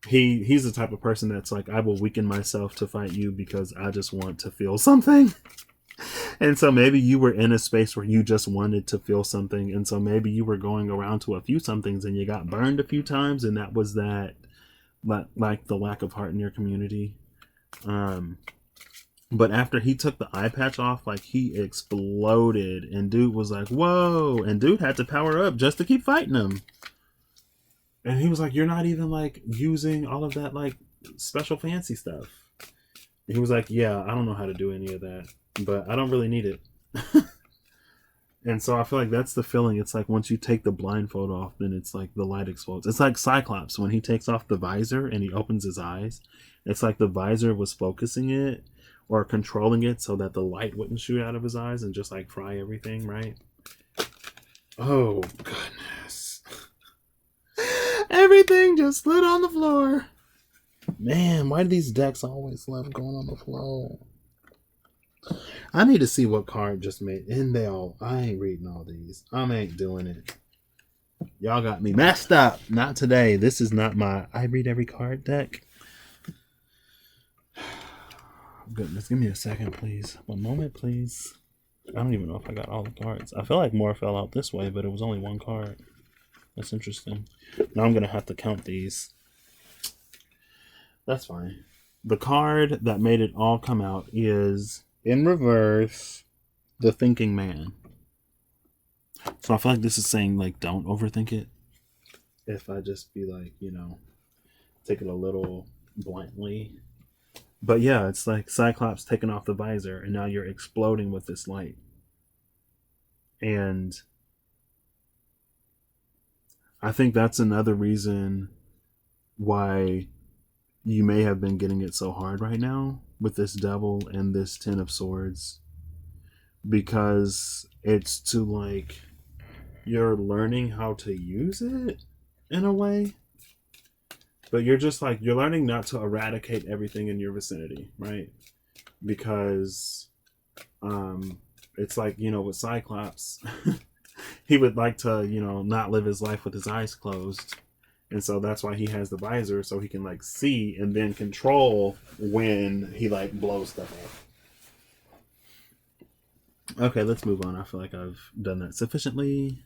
he's the type of person that's like, I will weaken myself to fight you because I just want to feel something. And so maybe you were in a space where you just wanted to feel something, and so maybe you were going around to a few somethings and you got burned a few times, and that was that, like the lack of heart in your community. But after he took the eye patch off, like he exploded, and dude was like, whoa, and dude had to power up just to keep fighting him. And he was like, you're not even like using all of that like special fancy stuff. And he was like, yeah, I don't know how to do any of that, but I don't really need it. And so I feel like that's the feeling. It's like once you take the blindfold off, then it's like the light explodes. It's like Cyclops when he takes off the visor and he opens his eyes. It's like the visor was focusing it or controlling it so that the light wouldn't shoot out of his eyes and just like fry everything, right? Oh, goodness. Everything just slid on the floor. Man, why do these decks always love going on the floor? I need to see what card just made. And I ain't reading all these. I ain't doing it. Y'all got me messed up. Not today. This is not my I read every card deck. Goodness, give me a second, please. One moment, please. I don't even know if I got all the cards. I feel like more fell out this way, but it was only one card. That's interesting. Now I'm going to have to count these. That's fine. The card that made it all come out is, in reverse, the Thinking Man. So I feel like this is saying, like, don't overthink it. If I just be like, you know, take it a little bluntly. But yeah, it's like Cyclops taking off the visor, and now you're exploding with this light. And I think that's another reason why you may have been getting it so hard right now with this Devil and this Ten of Swords. because it's to like you're learning how to use it in a way, but you're just like you're learning not to eradicate everything in your vicinity, right? Because it's like, you know, with Cyclops, he would like to, you know, not live his life with his eyes closed. And so that's why he has the visor, so he can like see and then control when he like blows stuff up. Okay, let's move on. I feel like I've done that sufficiently.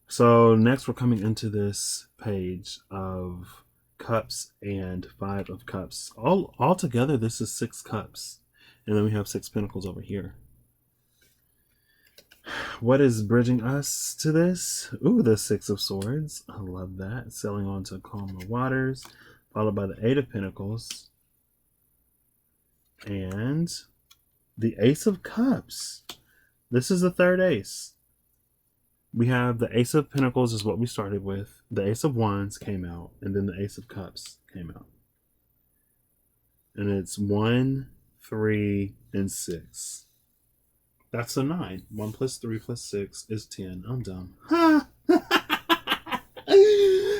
So next we're coming into this page of cups and 5 of cups. All together this is 6 cups. And then we have 6 pentacles over here. What is bridging us to this? Ooh, the 6 of Swords. I love that. Sailing on to calmer waters. Followed by the 8 of Pentacles. And the Ace of Cups. This is the third ace. We have the Ace of Pentacles is what we started with. The Ace of Wands came out. And then the Ace of Cups came out. And it's 1, 3, and 6. That's a 9. 1 plus 3 plus 6 is 10. I'm dumb.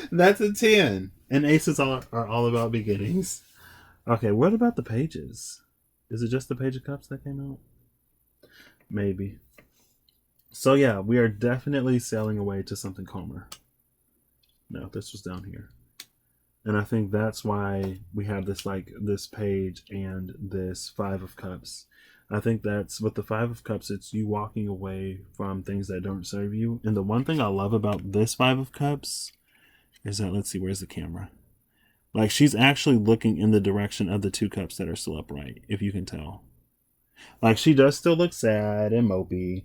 That's a 10. And aces are all about beginnings. Okay, what about the pages? Is it just the Page of Cups that came out? Maybe. So yeah, we are definitely sailing away to something calmer. No, this was down here. And I think that's why we have this like this page and this 5 of Cups. I think that's with the 5 of Cups, it's you walking away from things that don't serve you. And the one thing I love about this 5 of Cups is that, let's see, where's the camera? Like, she's actually looking in the direction of the 2 cups that are still upright, if you can tell. Like, she does still look sad and mopey,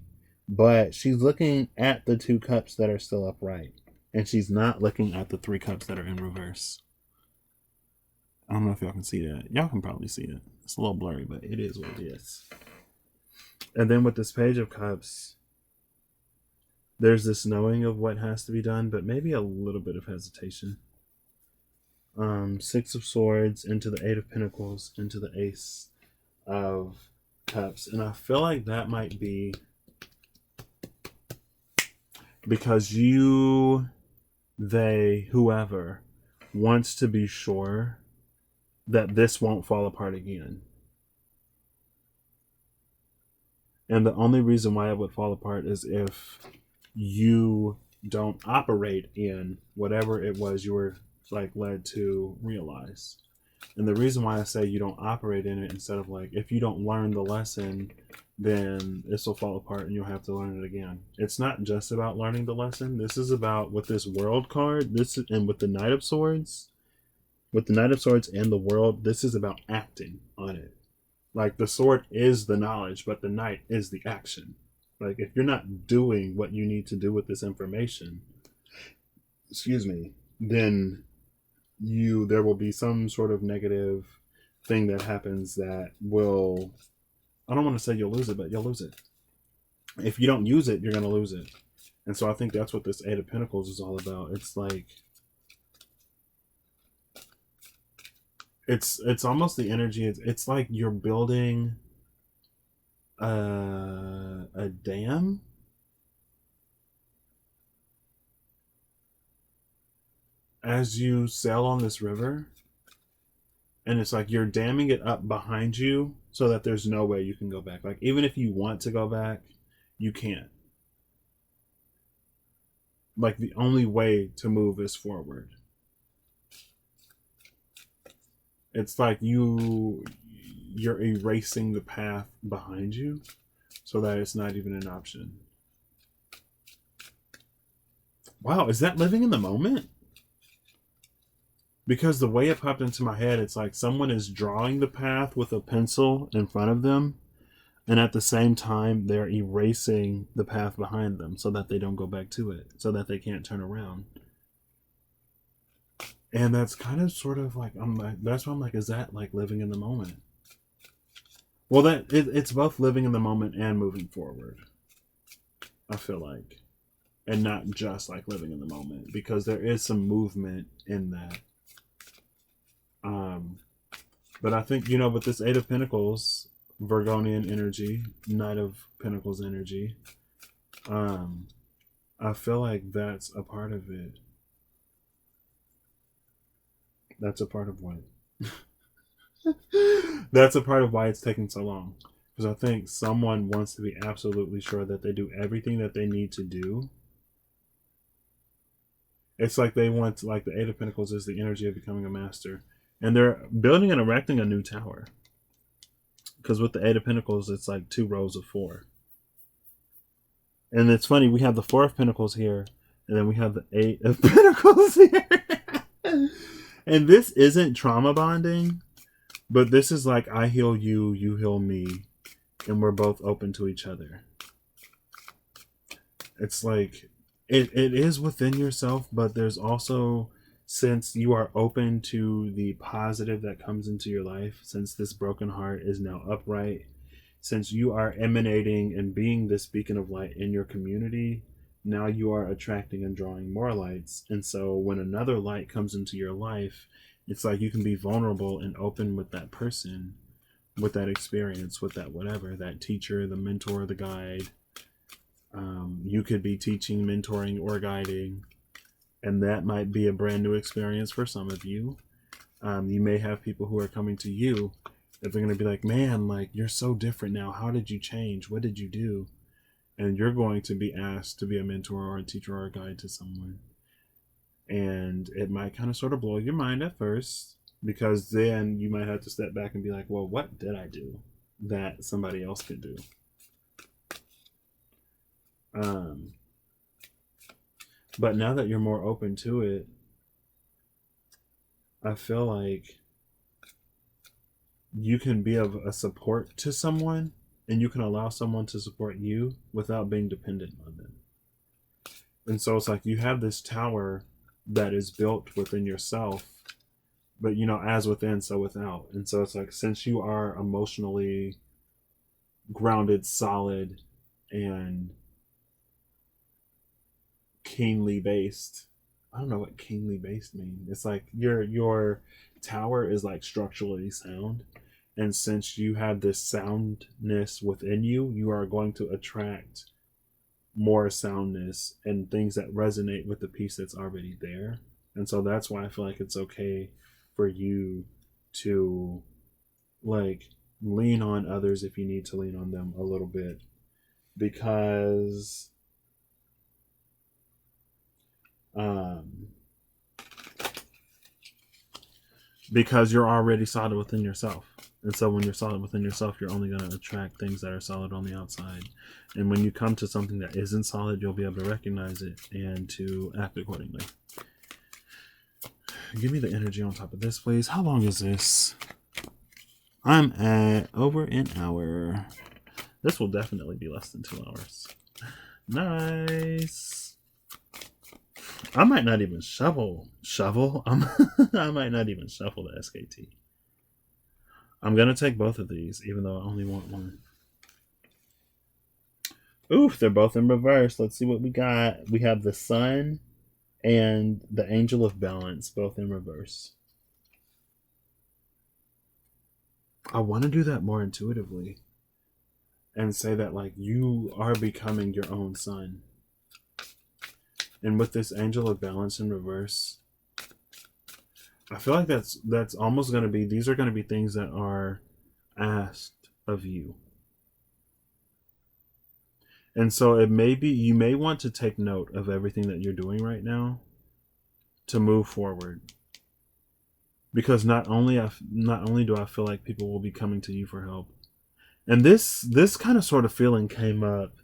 but she's looking at the 2 cups that are still upright. And she's not looking at the 3 cups that are in reverse. I don't know if y'all can see that. Y'all can probably see it. It's a little blurry, but it is what it is. And then with this Page of Cups, there's this knowing of what has to be done, but maybe a little bit of hesitation. 6 of Swords into the 8 of Pentacles into the Ace of Cups. And I feel like that might be because you, they, whoever wants to be sure that this won't fall apart again. And the only reason why it would fall apart is if you don't operate in whatever it was you were like led to realize. And the reason why I say you don't operate in it instead of like, if you don't learn the lesson, then this will fall apart and you'll have to learn it again. It's not just about learning the lesson. This is about, with this World card, this is, and with the Knight of Swords, with the Knight of Swords and the World, this is about acting on it. Like, the sword is the knowledge, but the knight is the action. Like, if you're not doing what you need to do with this information, then there will be some sort of negative thing that happens that will, I don't want to say you'll lose it, but you'll lose it. If you don't use it, you're going to lose it. And so I think that's what this 8 of Pentacles is all about. It's like, it's almost the energy. It's like you're building a dam. As you sail on this river, and it's like you're damming it up behind you so that there's no way you can go back. Like, even if you want to go back, you can't. Like, the only way to move is forward. It's like you're erasing the path behind you so that it's not even an option. Wow, is that living in the moment? Because the way it popped into my head, it's like someone is drawing the path with a pencil in front of them, and at the same time, they're erasing the path behind them so that they don't go back to it, so that they can't turn around. And that's kind of sort of like, that's why I'm like, is that like living in the moment? Well, it's both living in the moment and moving forward, I feel like. And not just like living in the moment, because there is some movement in that. But I think, with this 8 of Pentacles, Virgonian energy, Knight of Pentacles energy. I feel like that's a part of it. That's a part of what? That's a part of why it's taking so long. Because I think someone wants to be absolutely sure that they do everything that they need to do. It's like they want, like the Eight of Pentacles is the energy of becoming a master. And they're building and erecting a new tower. Because with the Eight of Pentacles, it's like 2 rows of 4. And it's funny, we have the 4 of Pentacles here, and then we have the 8 of Pentacles here. And this isn't trauma bonding, but this is like, I heal you, you heal me, and we're both open to each other. It's like, it is within yourself, but there's also, since you are open to the positive that comes into your life, since this broken heart is now upright, since you are emanating and being this beacon of light in your community, now you are attracting and drawing more lights. And so when another light comes into your life, it's like you can be vulnerable and open with that person, with that experience, with that whatever, that teacher, the mentor, the guide. You could be teaching, mentoring, or guiding, and that might be a brand new experience for some of you. You may have people who are coming to you that they're going to be like, man, like, you're so different now. How did you change? What did you do? And you're going to be asked to be a mentor or a teacher or a guide to someone. And it might kind of sort of blow your mind at first, because then you might have to step back and be like, well, what did I do that somebody else could do? But now that you're more open to it, I feel like you can be of a support to someone, and you can allow someone to support you without being dependent on them. And so it's like you have this tower that is built within yourself, but as within, so without. And so it's like, since you are emotionally grounded, solid, and keenly based. I don't know what keenly based means. It's like your tower is like structurally sound. And since you have this soundness within you, you are going to attract more soundness and things that resonate with the piece that's already there. And so that's why I feel like it's okay for you to like lean on others if you need to lean on them a little bit, because you're already solid within yourself. And so when you're solid within yourself, you're only going to attract things that are solid on the outside. And when you come to something that isn't solid, you'll be able to recognize it and to act accordingly. Give me the energy on top of this, please. How long is this? I'm at over an hour. This will definitely be less than 2 hours. Nice. I might not even shovel. I might not even shuffle the SKT. I'm going to take both of these, even though I only want one. Oof, they're both in reverse. Let's see what we got. We have the Sun and the Angel of Balance, both in reverse. I want to do that more intuitively and say that, like, you are becoming your own sun. And with this Angel of Balance in reverse, I feel like that's almost going to be, these are going to be things that are asked of you. And so it may be, you may want to take note of everything that you're doing right now to move forward. Because not only do I feel like people will be coming to you for help. And this kind of sort of feeling came up.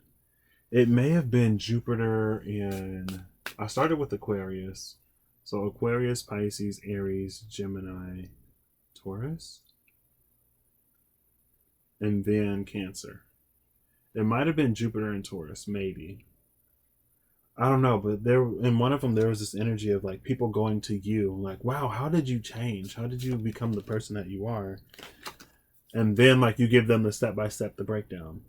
It may have been Jupiter and I started with Aquarius. So Aquarius, Pisces, Aries, Gemini, Taurus, and then Cancer. It might have been Jupiter and Taurus, maybe. I don't know, but there in one of them there was this energy of like people going to you, like, wow, how did you change? How did you become the person that you are? And then like you give them the step-by-step, the breakdown.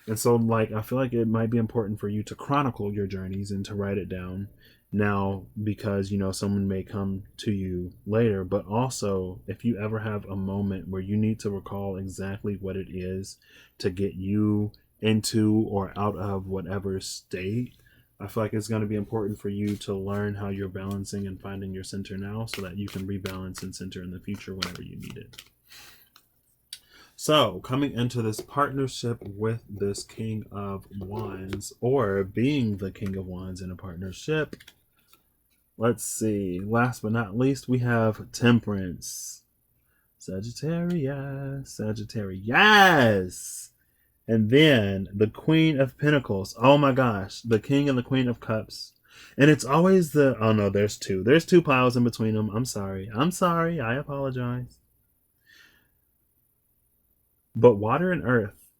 And so like I feel like it might be important for you to chronicle your journeys and to write it down now because someone may come to you later, but also if you ever have a moment where you need to recall exactly what it is to get you into or out of whatever state, I feel like it's going to be important for you to learn how you're balancing and finding your center now so that you can rebalance and center in the future whenever you need it. So, coming into this partnership with this King of Wands, or being the King of Wands in a partnership, let's see. Last but not least, we have Temperance. Sagittarius. And then the Queen of Pentacles. Oh my gosh. The King and the Queen of Cups. And it's always oh no, there's two. There's two piles in between them. I'm sorry. I apologize. But water and earth,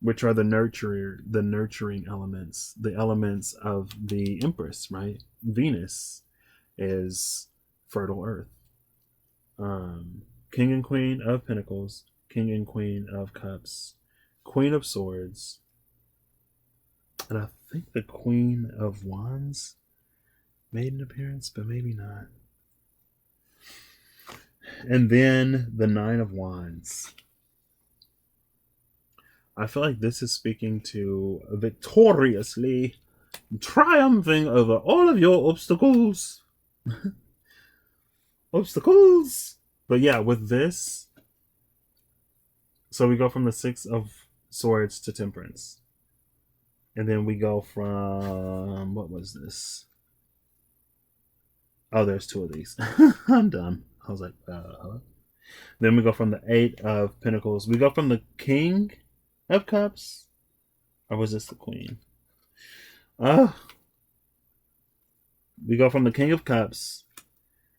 which are the nurturing elements, the elements of the Empress, right? Venus is fertile earth. King and Queen of Pentacles, King and Queen of Cups, Queen of Swords, and I think the Queen of Wands made an appearance, but maybe not. And then the Nine of Wands. I feel like this is speaking to victoriously triumphing over all of your obstacles. But yeah, with this, so we go from the Six of Swords to Temperance. And then we go from, what was this? Oh, there's two of these. I'm dumb. I was like, Then we go from the Eight of Pentacles. We go from the King of Cups. Or was this the Queen? We go from the King of Cups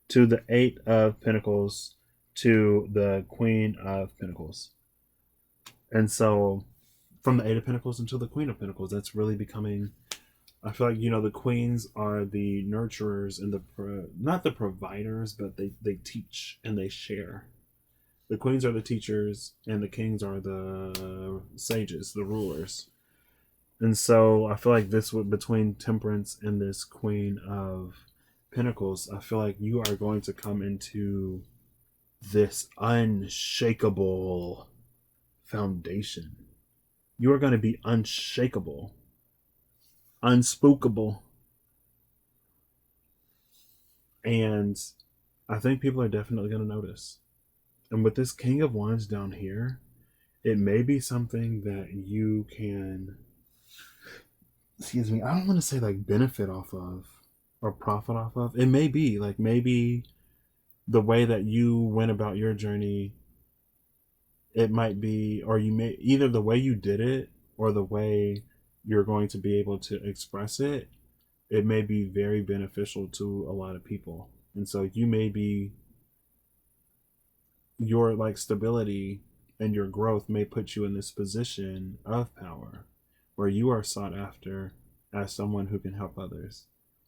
to the Eight of Pentacles to the Queen of Pentacles. And so from the Eight of Pentacles into the Queen of Pentacles, that's really becoming, I feel like, the queens are the nurturers and not the providers, but they teach and they share. The queens are the teachers and the kings are the sages, the rulers. And so I feel like this would, between Temperance and this Queen of Pentacles, I feel like you are going to come into this unshakable foundation. You are going to be unshakable, unspookable. And I think people are definitely going to notice. And with this King of Wands down here, it may be something that you can, I don't want to say like benefit off of or profit off of. It may be like, maybe the way that you went about your journey, it might be, or you may, either the way you did it or the way you're going to be able to express it, it may be very beneficial to a lot of people. And so you may be, your like stability and your growth may put you in this position of power where you are sought after as someone who can help others,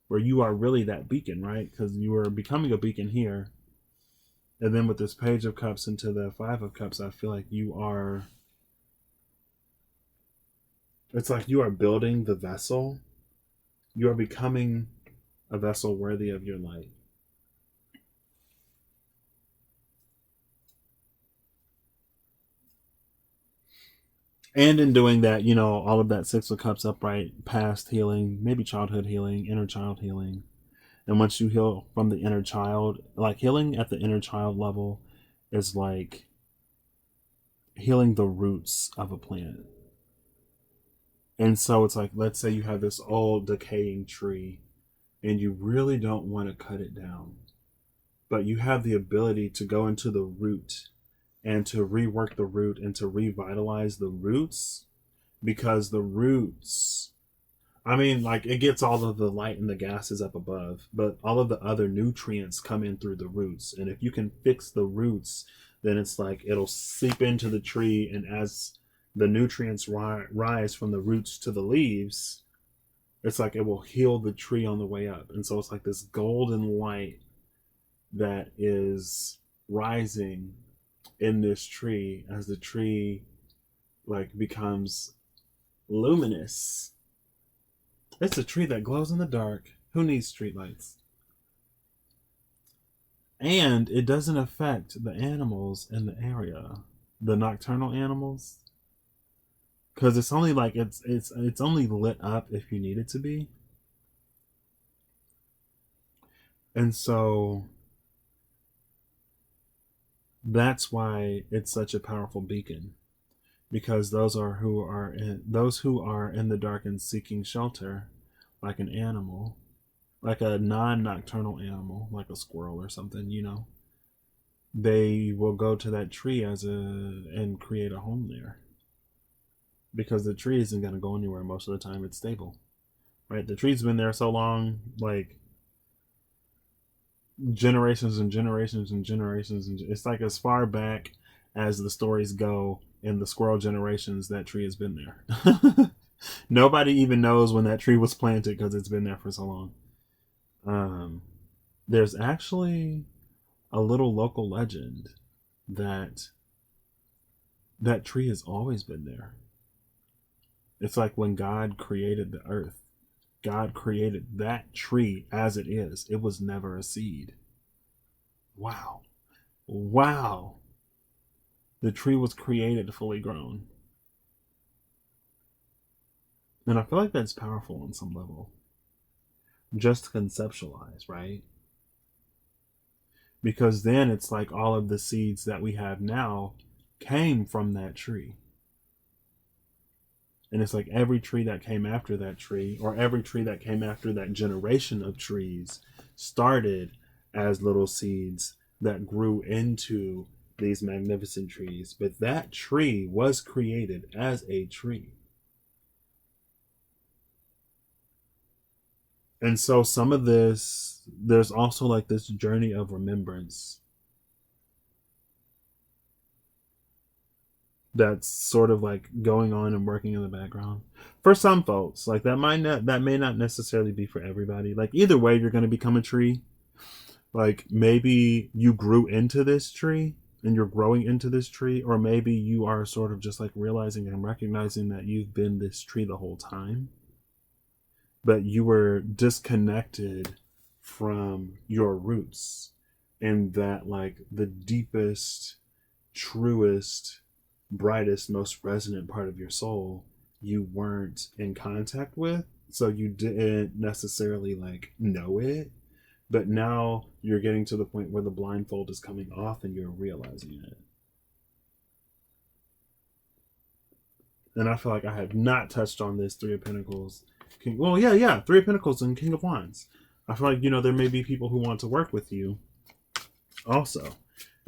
where you are really that beacon, right? Because you are becoming a beacon here. And then with this Page of Cups into the Five of Cups, I feel like you are, it's like you are building the vessel. You are becoming a vessel worthy of your light. And in doing that, all of that Six of Cups upright, past healing, maybe childhood healing, inner child healing. And once you heal from the inner child, like healing at the inner child level is like healing the roots of a plant. And so it's like, let's say you have this old decaying tree and you really don't want to cut it down, but you have the ability to go into the root and to rework the root and to revitalize the roots, because the roots, like it gets all of the light and the gases up above, but all of the other nutrients come in through the roots. And if you can fix the roots, then it's like it'll seep into the tree, and as the nutrients rise from the roots to the leaves, it's like it will heal the tree on the way up. And so it's like this golden light that is rising in this tree as the tree like becomes luminous. It's a tree that glows in the dark. Who needs streetlights? And it doesn't affect the animals in the area, the nocturnal animals, because it's only like it's only lit up if you need it to be. And so that's why it's such a powerful beacon, because those who are in the dark and seeking shelter, like an animal, like a non-nocturnal animal, like a squirrel or something, they will go to that tree and create a home there, because the tree isn't going to go anywhere. Most of the time it's stable, right? The tree's been there so long, like generations and generations and generations, and it's like as far back as the stories go in the squirrel generations, that tree has been there. Nobody even knows when that tree was planted because it's been there for so long. There's actually a little local legend that that tree has always been there. It's like when God created the earth, God created that tree as it is. It was never a seed. Wow. Wow. The tree was created fully grown. And I feel like that's powerful on some level. Just to conceptualize, right? Because then it's like all of the seeds that we have now came from that tree. And it's like every tree that came after that tree, or every tree that came after that generation of trees, started as little seeds that grew into these magnificent trees. But that tree was created as a tree. And so some of this, there's also like this journey of remembrance that's sort of like going on and working in the background for some folks. Like that may not necessarily be for everybody. Like either way, you're going to become a tree. Like maybe you grew into this tree and you're growing into this tree, or maybe you are sort of just like realizing and recognizing that you've been this tree the whole time, but you were disconnected from your roots, and that like the deepest, truest, brightest, most resonant part of your soul you weren't in contact with, so you didn't necessarily like know it, but now you're getting to the point where the blindfold is coming off and you're realizing it. And I feel like I have not touched on this Three of Pentacles. Three of Pentacles and King of Wands. I feel like, there may be people who want to work with you also.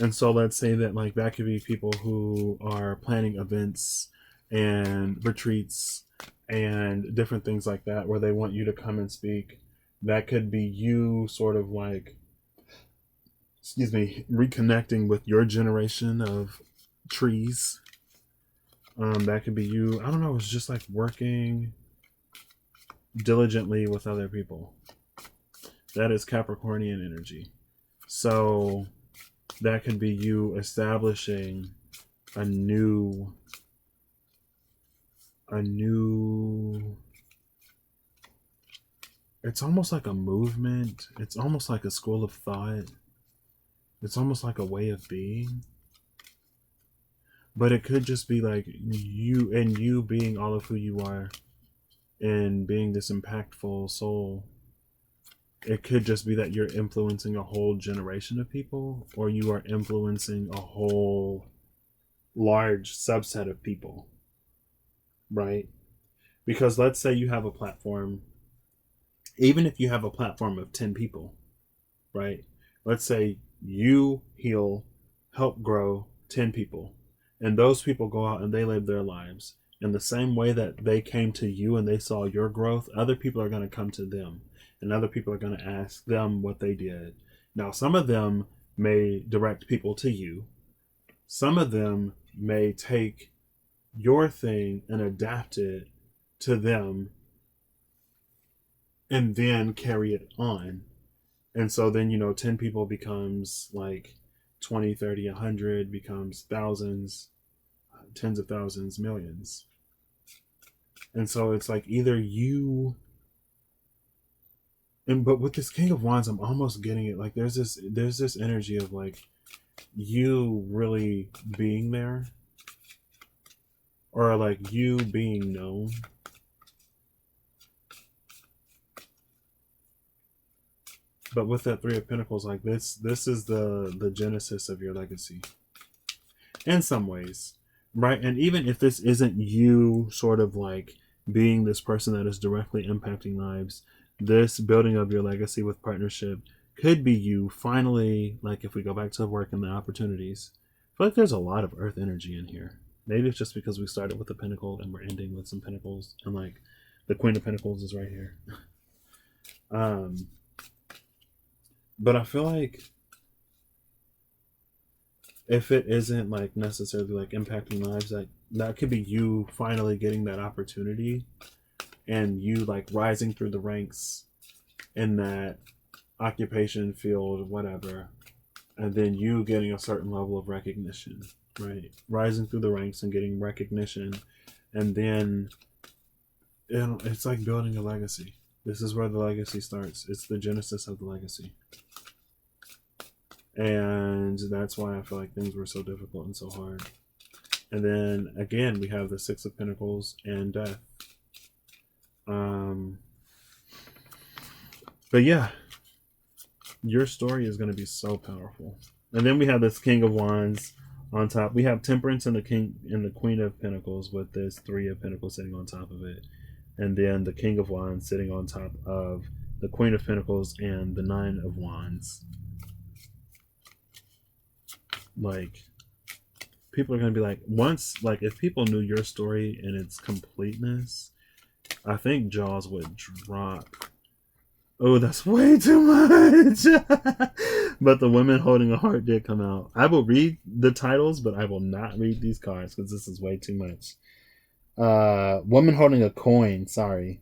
And so let's say that like that could be people who are planning events and retreats and different things like that where they want you to come and speak. That could be you sort of like, reconnecting with your generation of trees. That could be you. I don't know. It's just like working diligently with other people. That is Capricornian energy. So that could be you establishing a new it's almost like a movement. It's almost like a school of thought. It's almost like a way of being. But it could just be like you being all of who you are and being this impactful soul. It could just be that you're influencing a whole generation of people, or you are influencing a whole large subset of people, right? Because let's say you have a platform, even if you have a platform of 10 people, right? Let's say you help grow 10 people, and those people go out and they live their lives. In the same way that they came to you and they saw your growth, other people are going to come to them. And other people are going to ask them what they did. Now, some of them may direct people to you. Some of them may take your thing and adapt it to them and then carry it on. And so then, 10 people becomes like 20, 30, 100, becomes thousands, tens of thousands, millions. And so it's like either you And but with this King of Wands, I'm almost getting it. Like there's this energy of like you really being there, or like you being known. But with that Three of Pentacles, like this is the genesis of your legacy in some ways, right? And even if this isn't you sort of like being this person that is directly impacting lives, this building of your legacy with partnership could be you finally, like if we go back to work and the opportunities. I feel like there's a lot of earth energy in here. Maybe it's just because we started with a pentacle and we're ending with some pentacles, and like the Queen of Pentacles is right here. But I feel like if it isn't like necessarily like impacting lives, that could be you finally getting that opportunity and you like rising through the ranks in that occupation, field, whatever, and then you getting a certain level of recognition, right? Rising through the ranks and getting recognition, and then it's like building a legacy. This is where the legacy starts. It's the genesis of the legacy. And that's why I feel like things were so difficult and so hard. And then again, we have the Six of Pentacles and death. But yeah, your story is going to be so powerful. And then we have this King of Wands on top. We have Temperance and the King and the Queen of Pentacles with this Three of Pentacles sitting on top of it. And then the King of Wands sitting on top of the Queen of Pentacles and the Nine of Wands. Like, people are going to be like, once, like, if people knew your story in its completeness, I think jaws would drop. Oh, that's way too much. But the Women Holding a Heart did come out. I will read the titles, but I will not read these cards because this is way too much. Woman Holding a Coin. Sorry.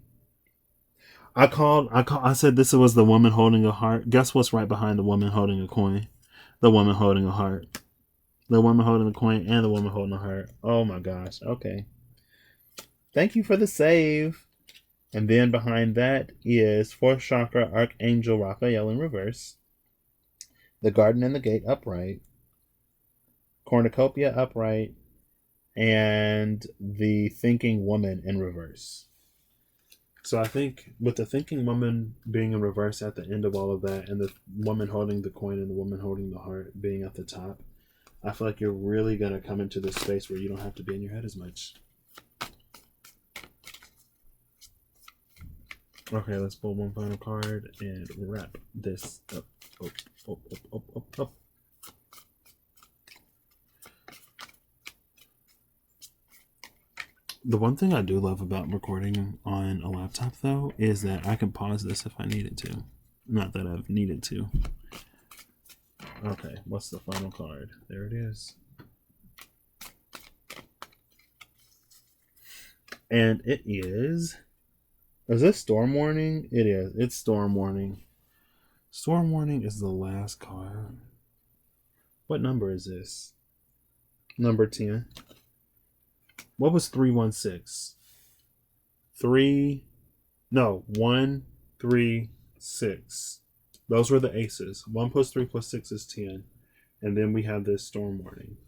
I said this was the Woman Holding a Heart. Guess what's right behind the Woman Holding a Coin? The Woman Holding a Heart. The Woman Holding a Coin and the Woman Holding a Heart. Oh my gosh. Okay. Thank you for the save. And then behind that is Fourth Chakra Archangel Raphael in reverse. The Garden and the Gate upright. Cornucopia upright. And the Thinking Woman in reverse. So I think with the Thinking Woman being in reverse at the end of all of that, and the woman holding the coin and the woman holding the heart being at the top, I feel like you're really going to come into this space where you don't have to be in your head as much. Okay, let's pull one final card and wrap this up. Up. The one thing I do love about recording on a laptop, though, is that I can pause this if I needed to. Not that I've needed to. Okay, what's the final card? There it is. And it is... Is this Storm Warning? It is. It's Storm Warning. Storm Warning is the last card. What number is this? Number 10. What was 316? 1, 3, 6. Those were the aces. 1 plus 3 plus 6 is 10. And then we have this Storm Warning.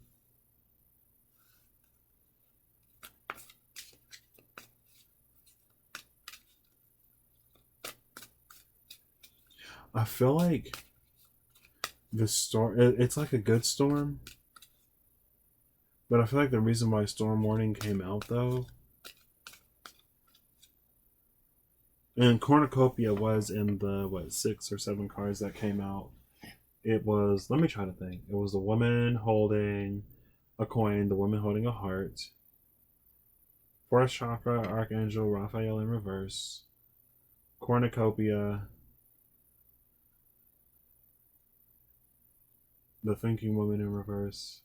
I feel like the storm, it's like a good storm. But I feel like the reason why Storm Warning came out, though, and Cornucopia was in the, 6 or 7 cards that came out. It was, let me try to think. It was the woman holding a coin, the woman holding a heart, Fourth Chakra, Archangel Raphael in reverse, Cornucopia, the Thinking Woman in reverse.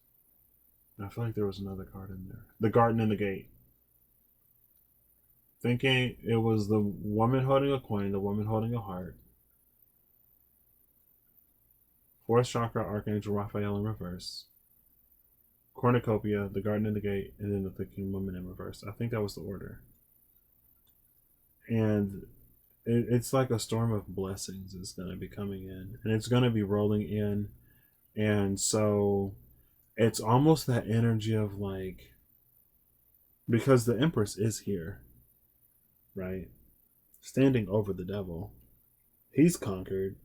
I feel like there was another card in there. The Garden and the Gate. Thinking it was the woman holding a coin, the woman holding a heart. Fourth Chakra, Archangel Raphael in reverse. Cornucopia, the Garden and the Gate, and then the Thinking Woman in reverse. I think that was the order. And It's like a storm of blessings is going to be coming in, and it's going to be rolling in. And so it's almost that energy of like, because the Empress is here, right? Standing over the devil. He's conquered.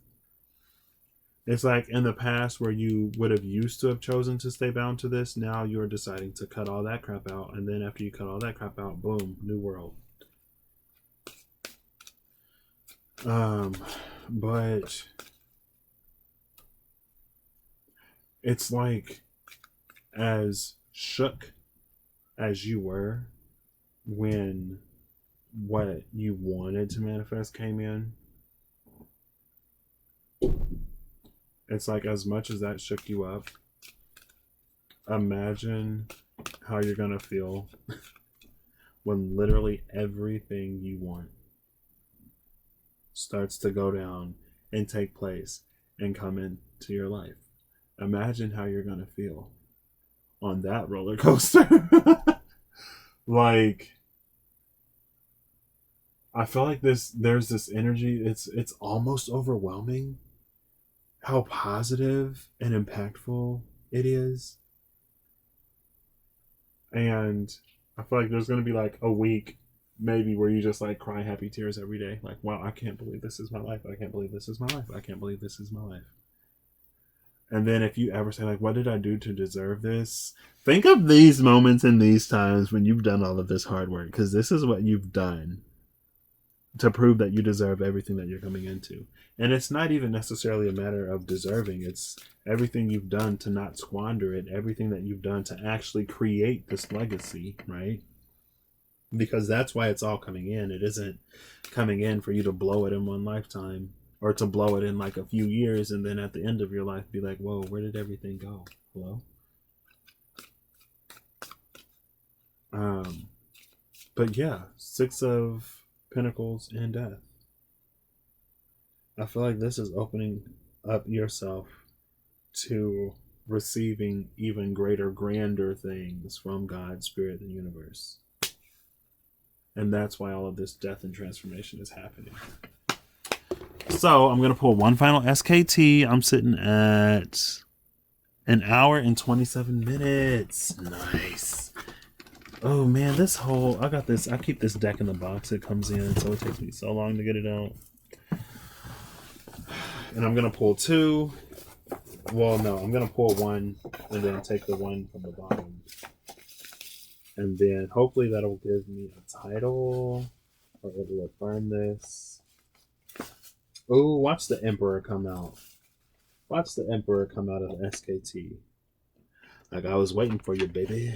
It's like in the past where you would have used to have chosen to stay bound to this. Now you're deciding to cut all that crap out. And then after you cut all that crap out, boom, new world. But it's like, as shook as you were when what you wanted to manifest came in, it's like, as much as that shook you up, imagine how you're gonna feel when literally everything you want starts to go down and take place and come into your life. Imagine how you're gonna feel on that roller coaster. Like, I feel like there's this energy, it's almost overwhelming how positive and impactful it is. And I feel like there's going to be like a week maybe where you just like cry happy tears every day. Like, wow, I can't believe this is my life. I can't believe this is my life. I can't believe this is my life. And then if you ever say like, what did I do to deserve this? Think of these moments and these times when you've done all of this hard work, because this is what you've done to prove that you deserve everything that you're coming into. And it's not even necessarily a matter of deserving. It's everything you've done to not squander it, everything that you've done to actually create this legacy, right? Because that's why it's all coming in. It isn't coming in for you to blow it in one lifetime, or to blow it in like a few years and then at the end of your life be like, whoa, where did everything go? Hello? But yeah, 6 of Pentacles and Death. I feel like this is opening up yourself to receiving even greater, grander things from God, Spirit, and universe. And that's why all of this death and transformation is happening. So I'm going to pull one final SKT. I'm sitting at 1 hour and 27 minutes. Nice. Oh man, I keep this deck in the box it comes in, so it takes me so long to get it out. And I'm going to pull 2. Well, no, I'm going to pull 1 and then take the 1 from the bottom. And then hopefully that'll give me a title, or it will affirm this. Oh, watch the Emperor come out. Watch the Emperor come out of the SKT. Like, I was waiting for you, baby.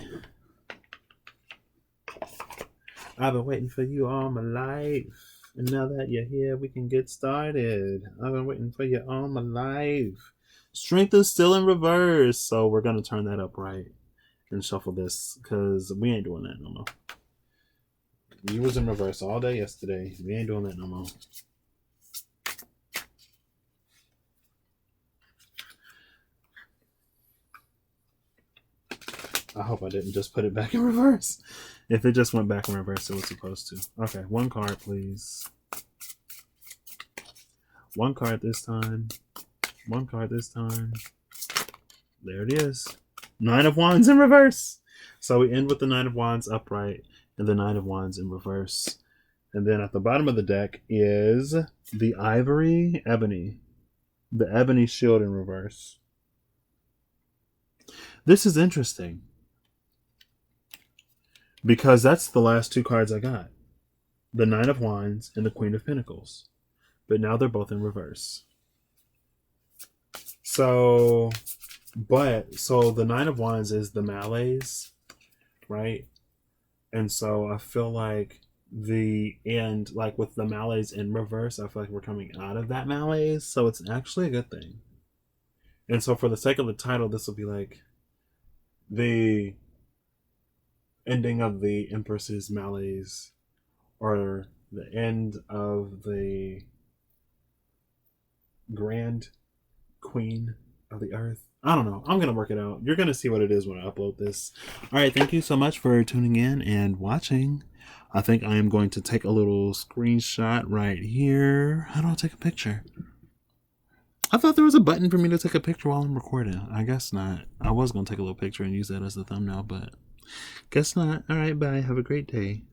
I've been waiting for you all my life. And now that you're here, we can get started. I've been waiting for you all my life. Strength is still in reverse. So we're going to turn that up right and shuffle this, because we ain't doing that no more. You was in reverse all day yesterday. We ain't doing that no more. I hope I didn't just put it back in reverse. If it just went back in reverse, it was supposed to. Okay, 1 card, please. 1 card this time. 1 card this time. There it is. 9 of Wands in reverse. So we end with the 9 of Wands upright and the 9 of Wands in reverse. And then at the bottom of the deck is the Ivory Ebony. The Ebony Shield in reverse. This is interesting, because that's the last 2 cards I got. The 9 of Wands and the Queen of Pentacles. But now they're both in reverse. So the 9 of Wands is the malaise, right? And so I feel like the end, like with the malaise in reverse, I feel like we're coming out of that malaise. So it's actually a good thing. And so for the sake of the title, this will be like the ending of the Empress's malaise, or the end of the Grand Queen of the Earth. I don't know. I'm going to work it out. You're going to see what it is when I upload this. All right. Thank you so much for tuning in and watching. I think I am going to take a little screenshot right here. How do I take a picture? I thought there was a button for me to take a picture while I'm recording. I guess not. I was going to take a little picture and use that as the thumbnail, but guess not. All right, bye. Have a great day.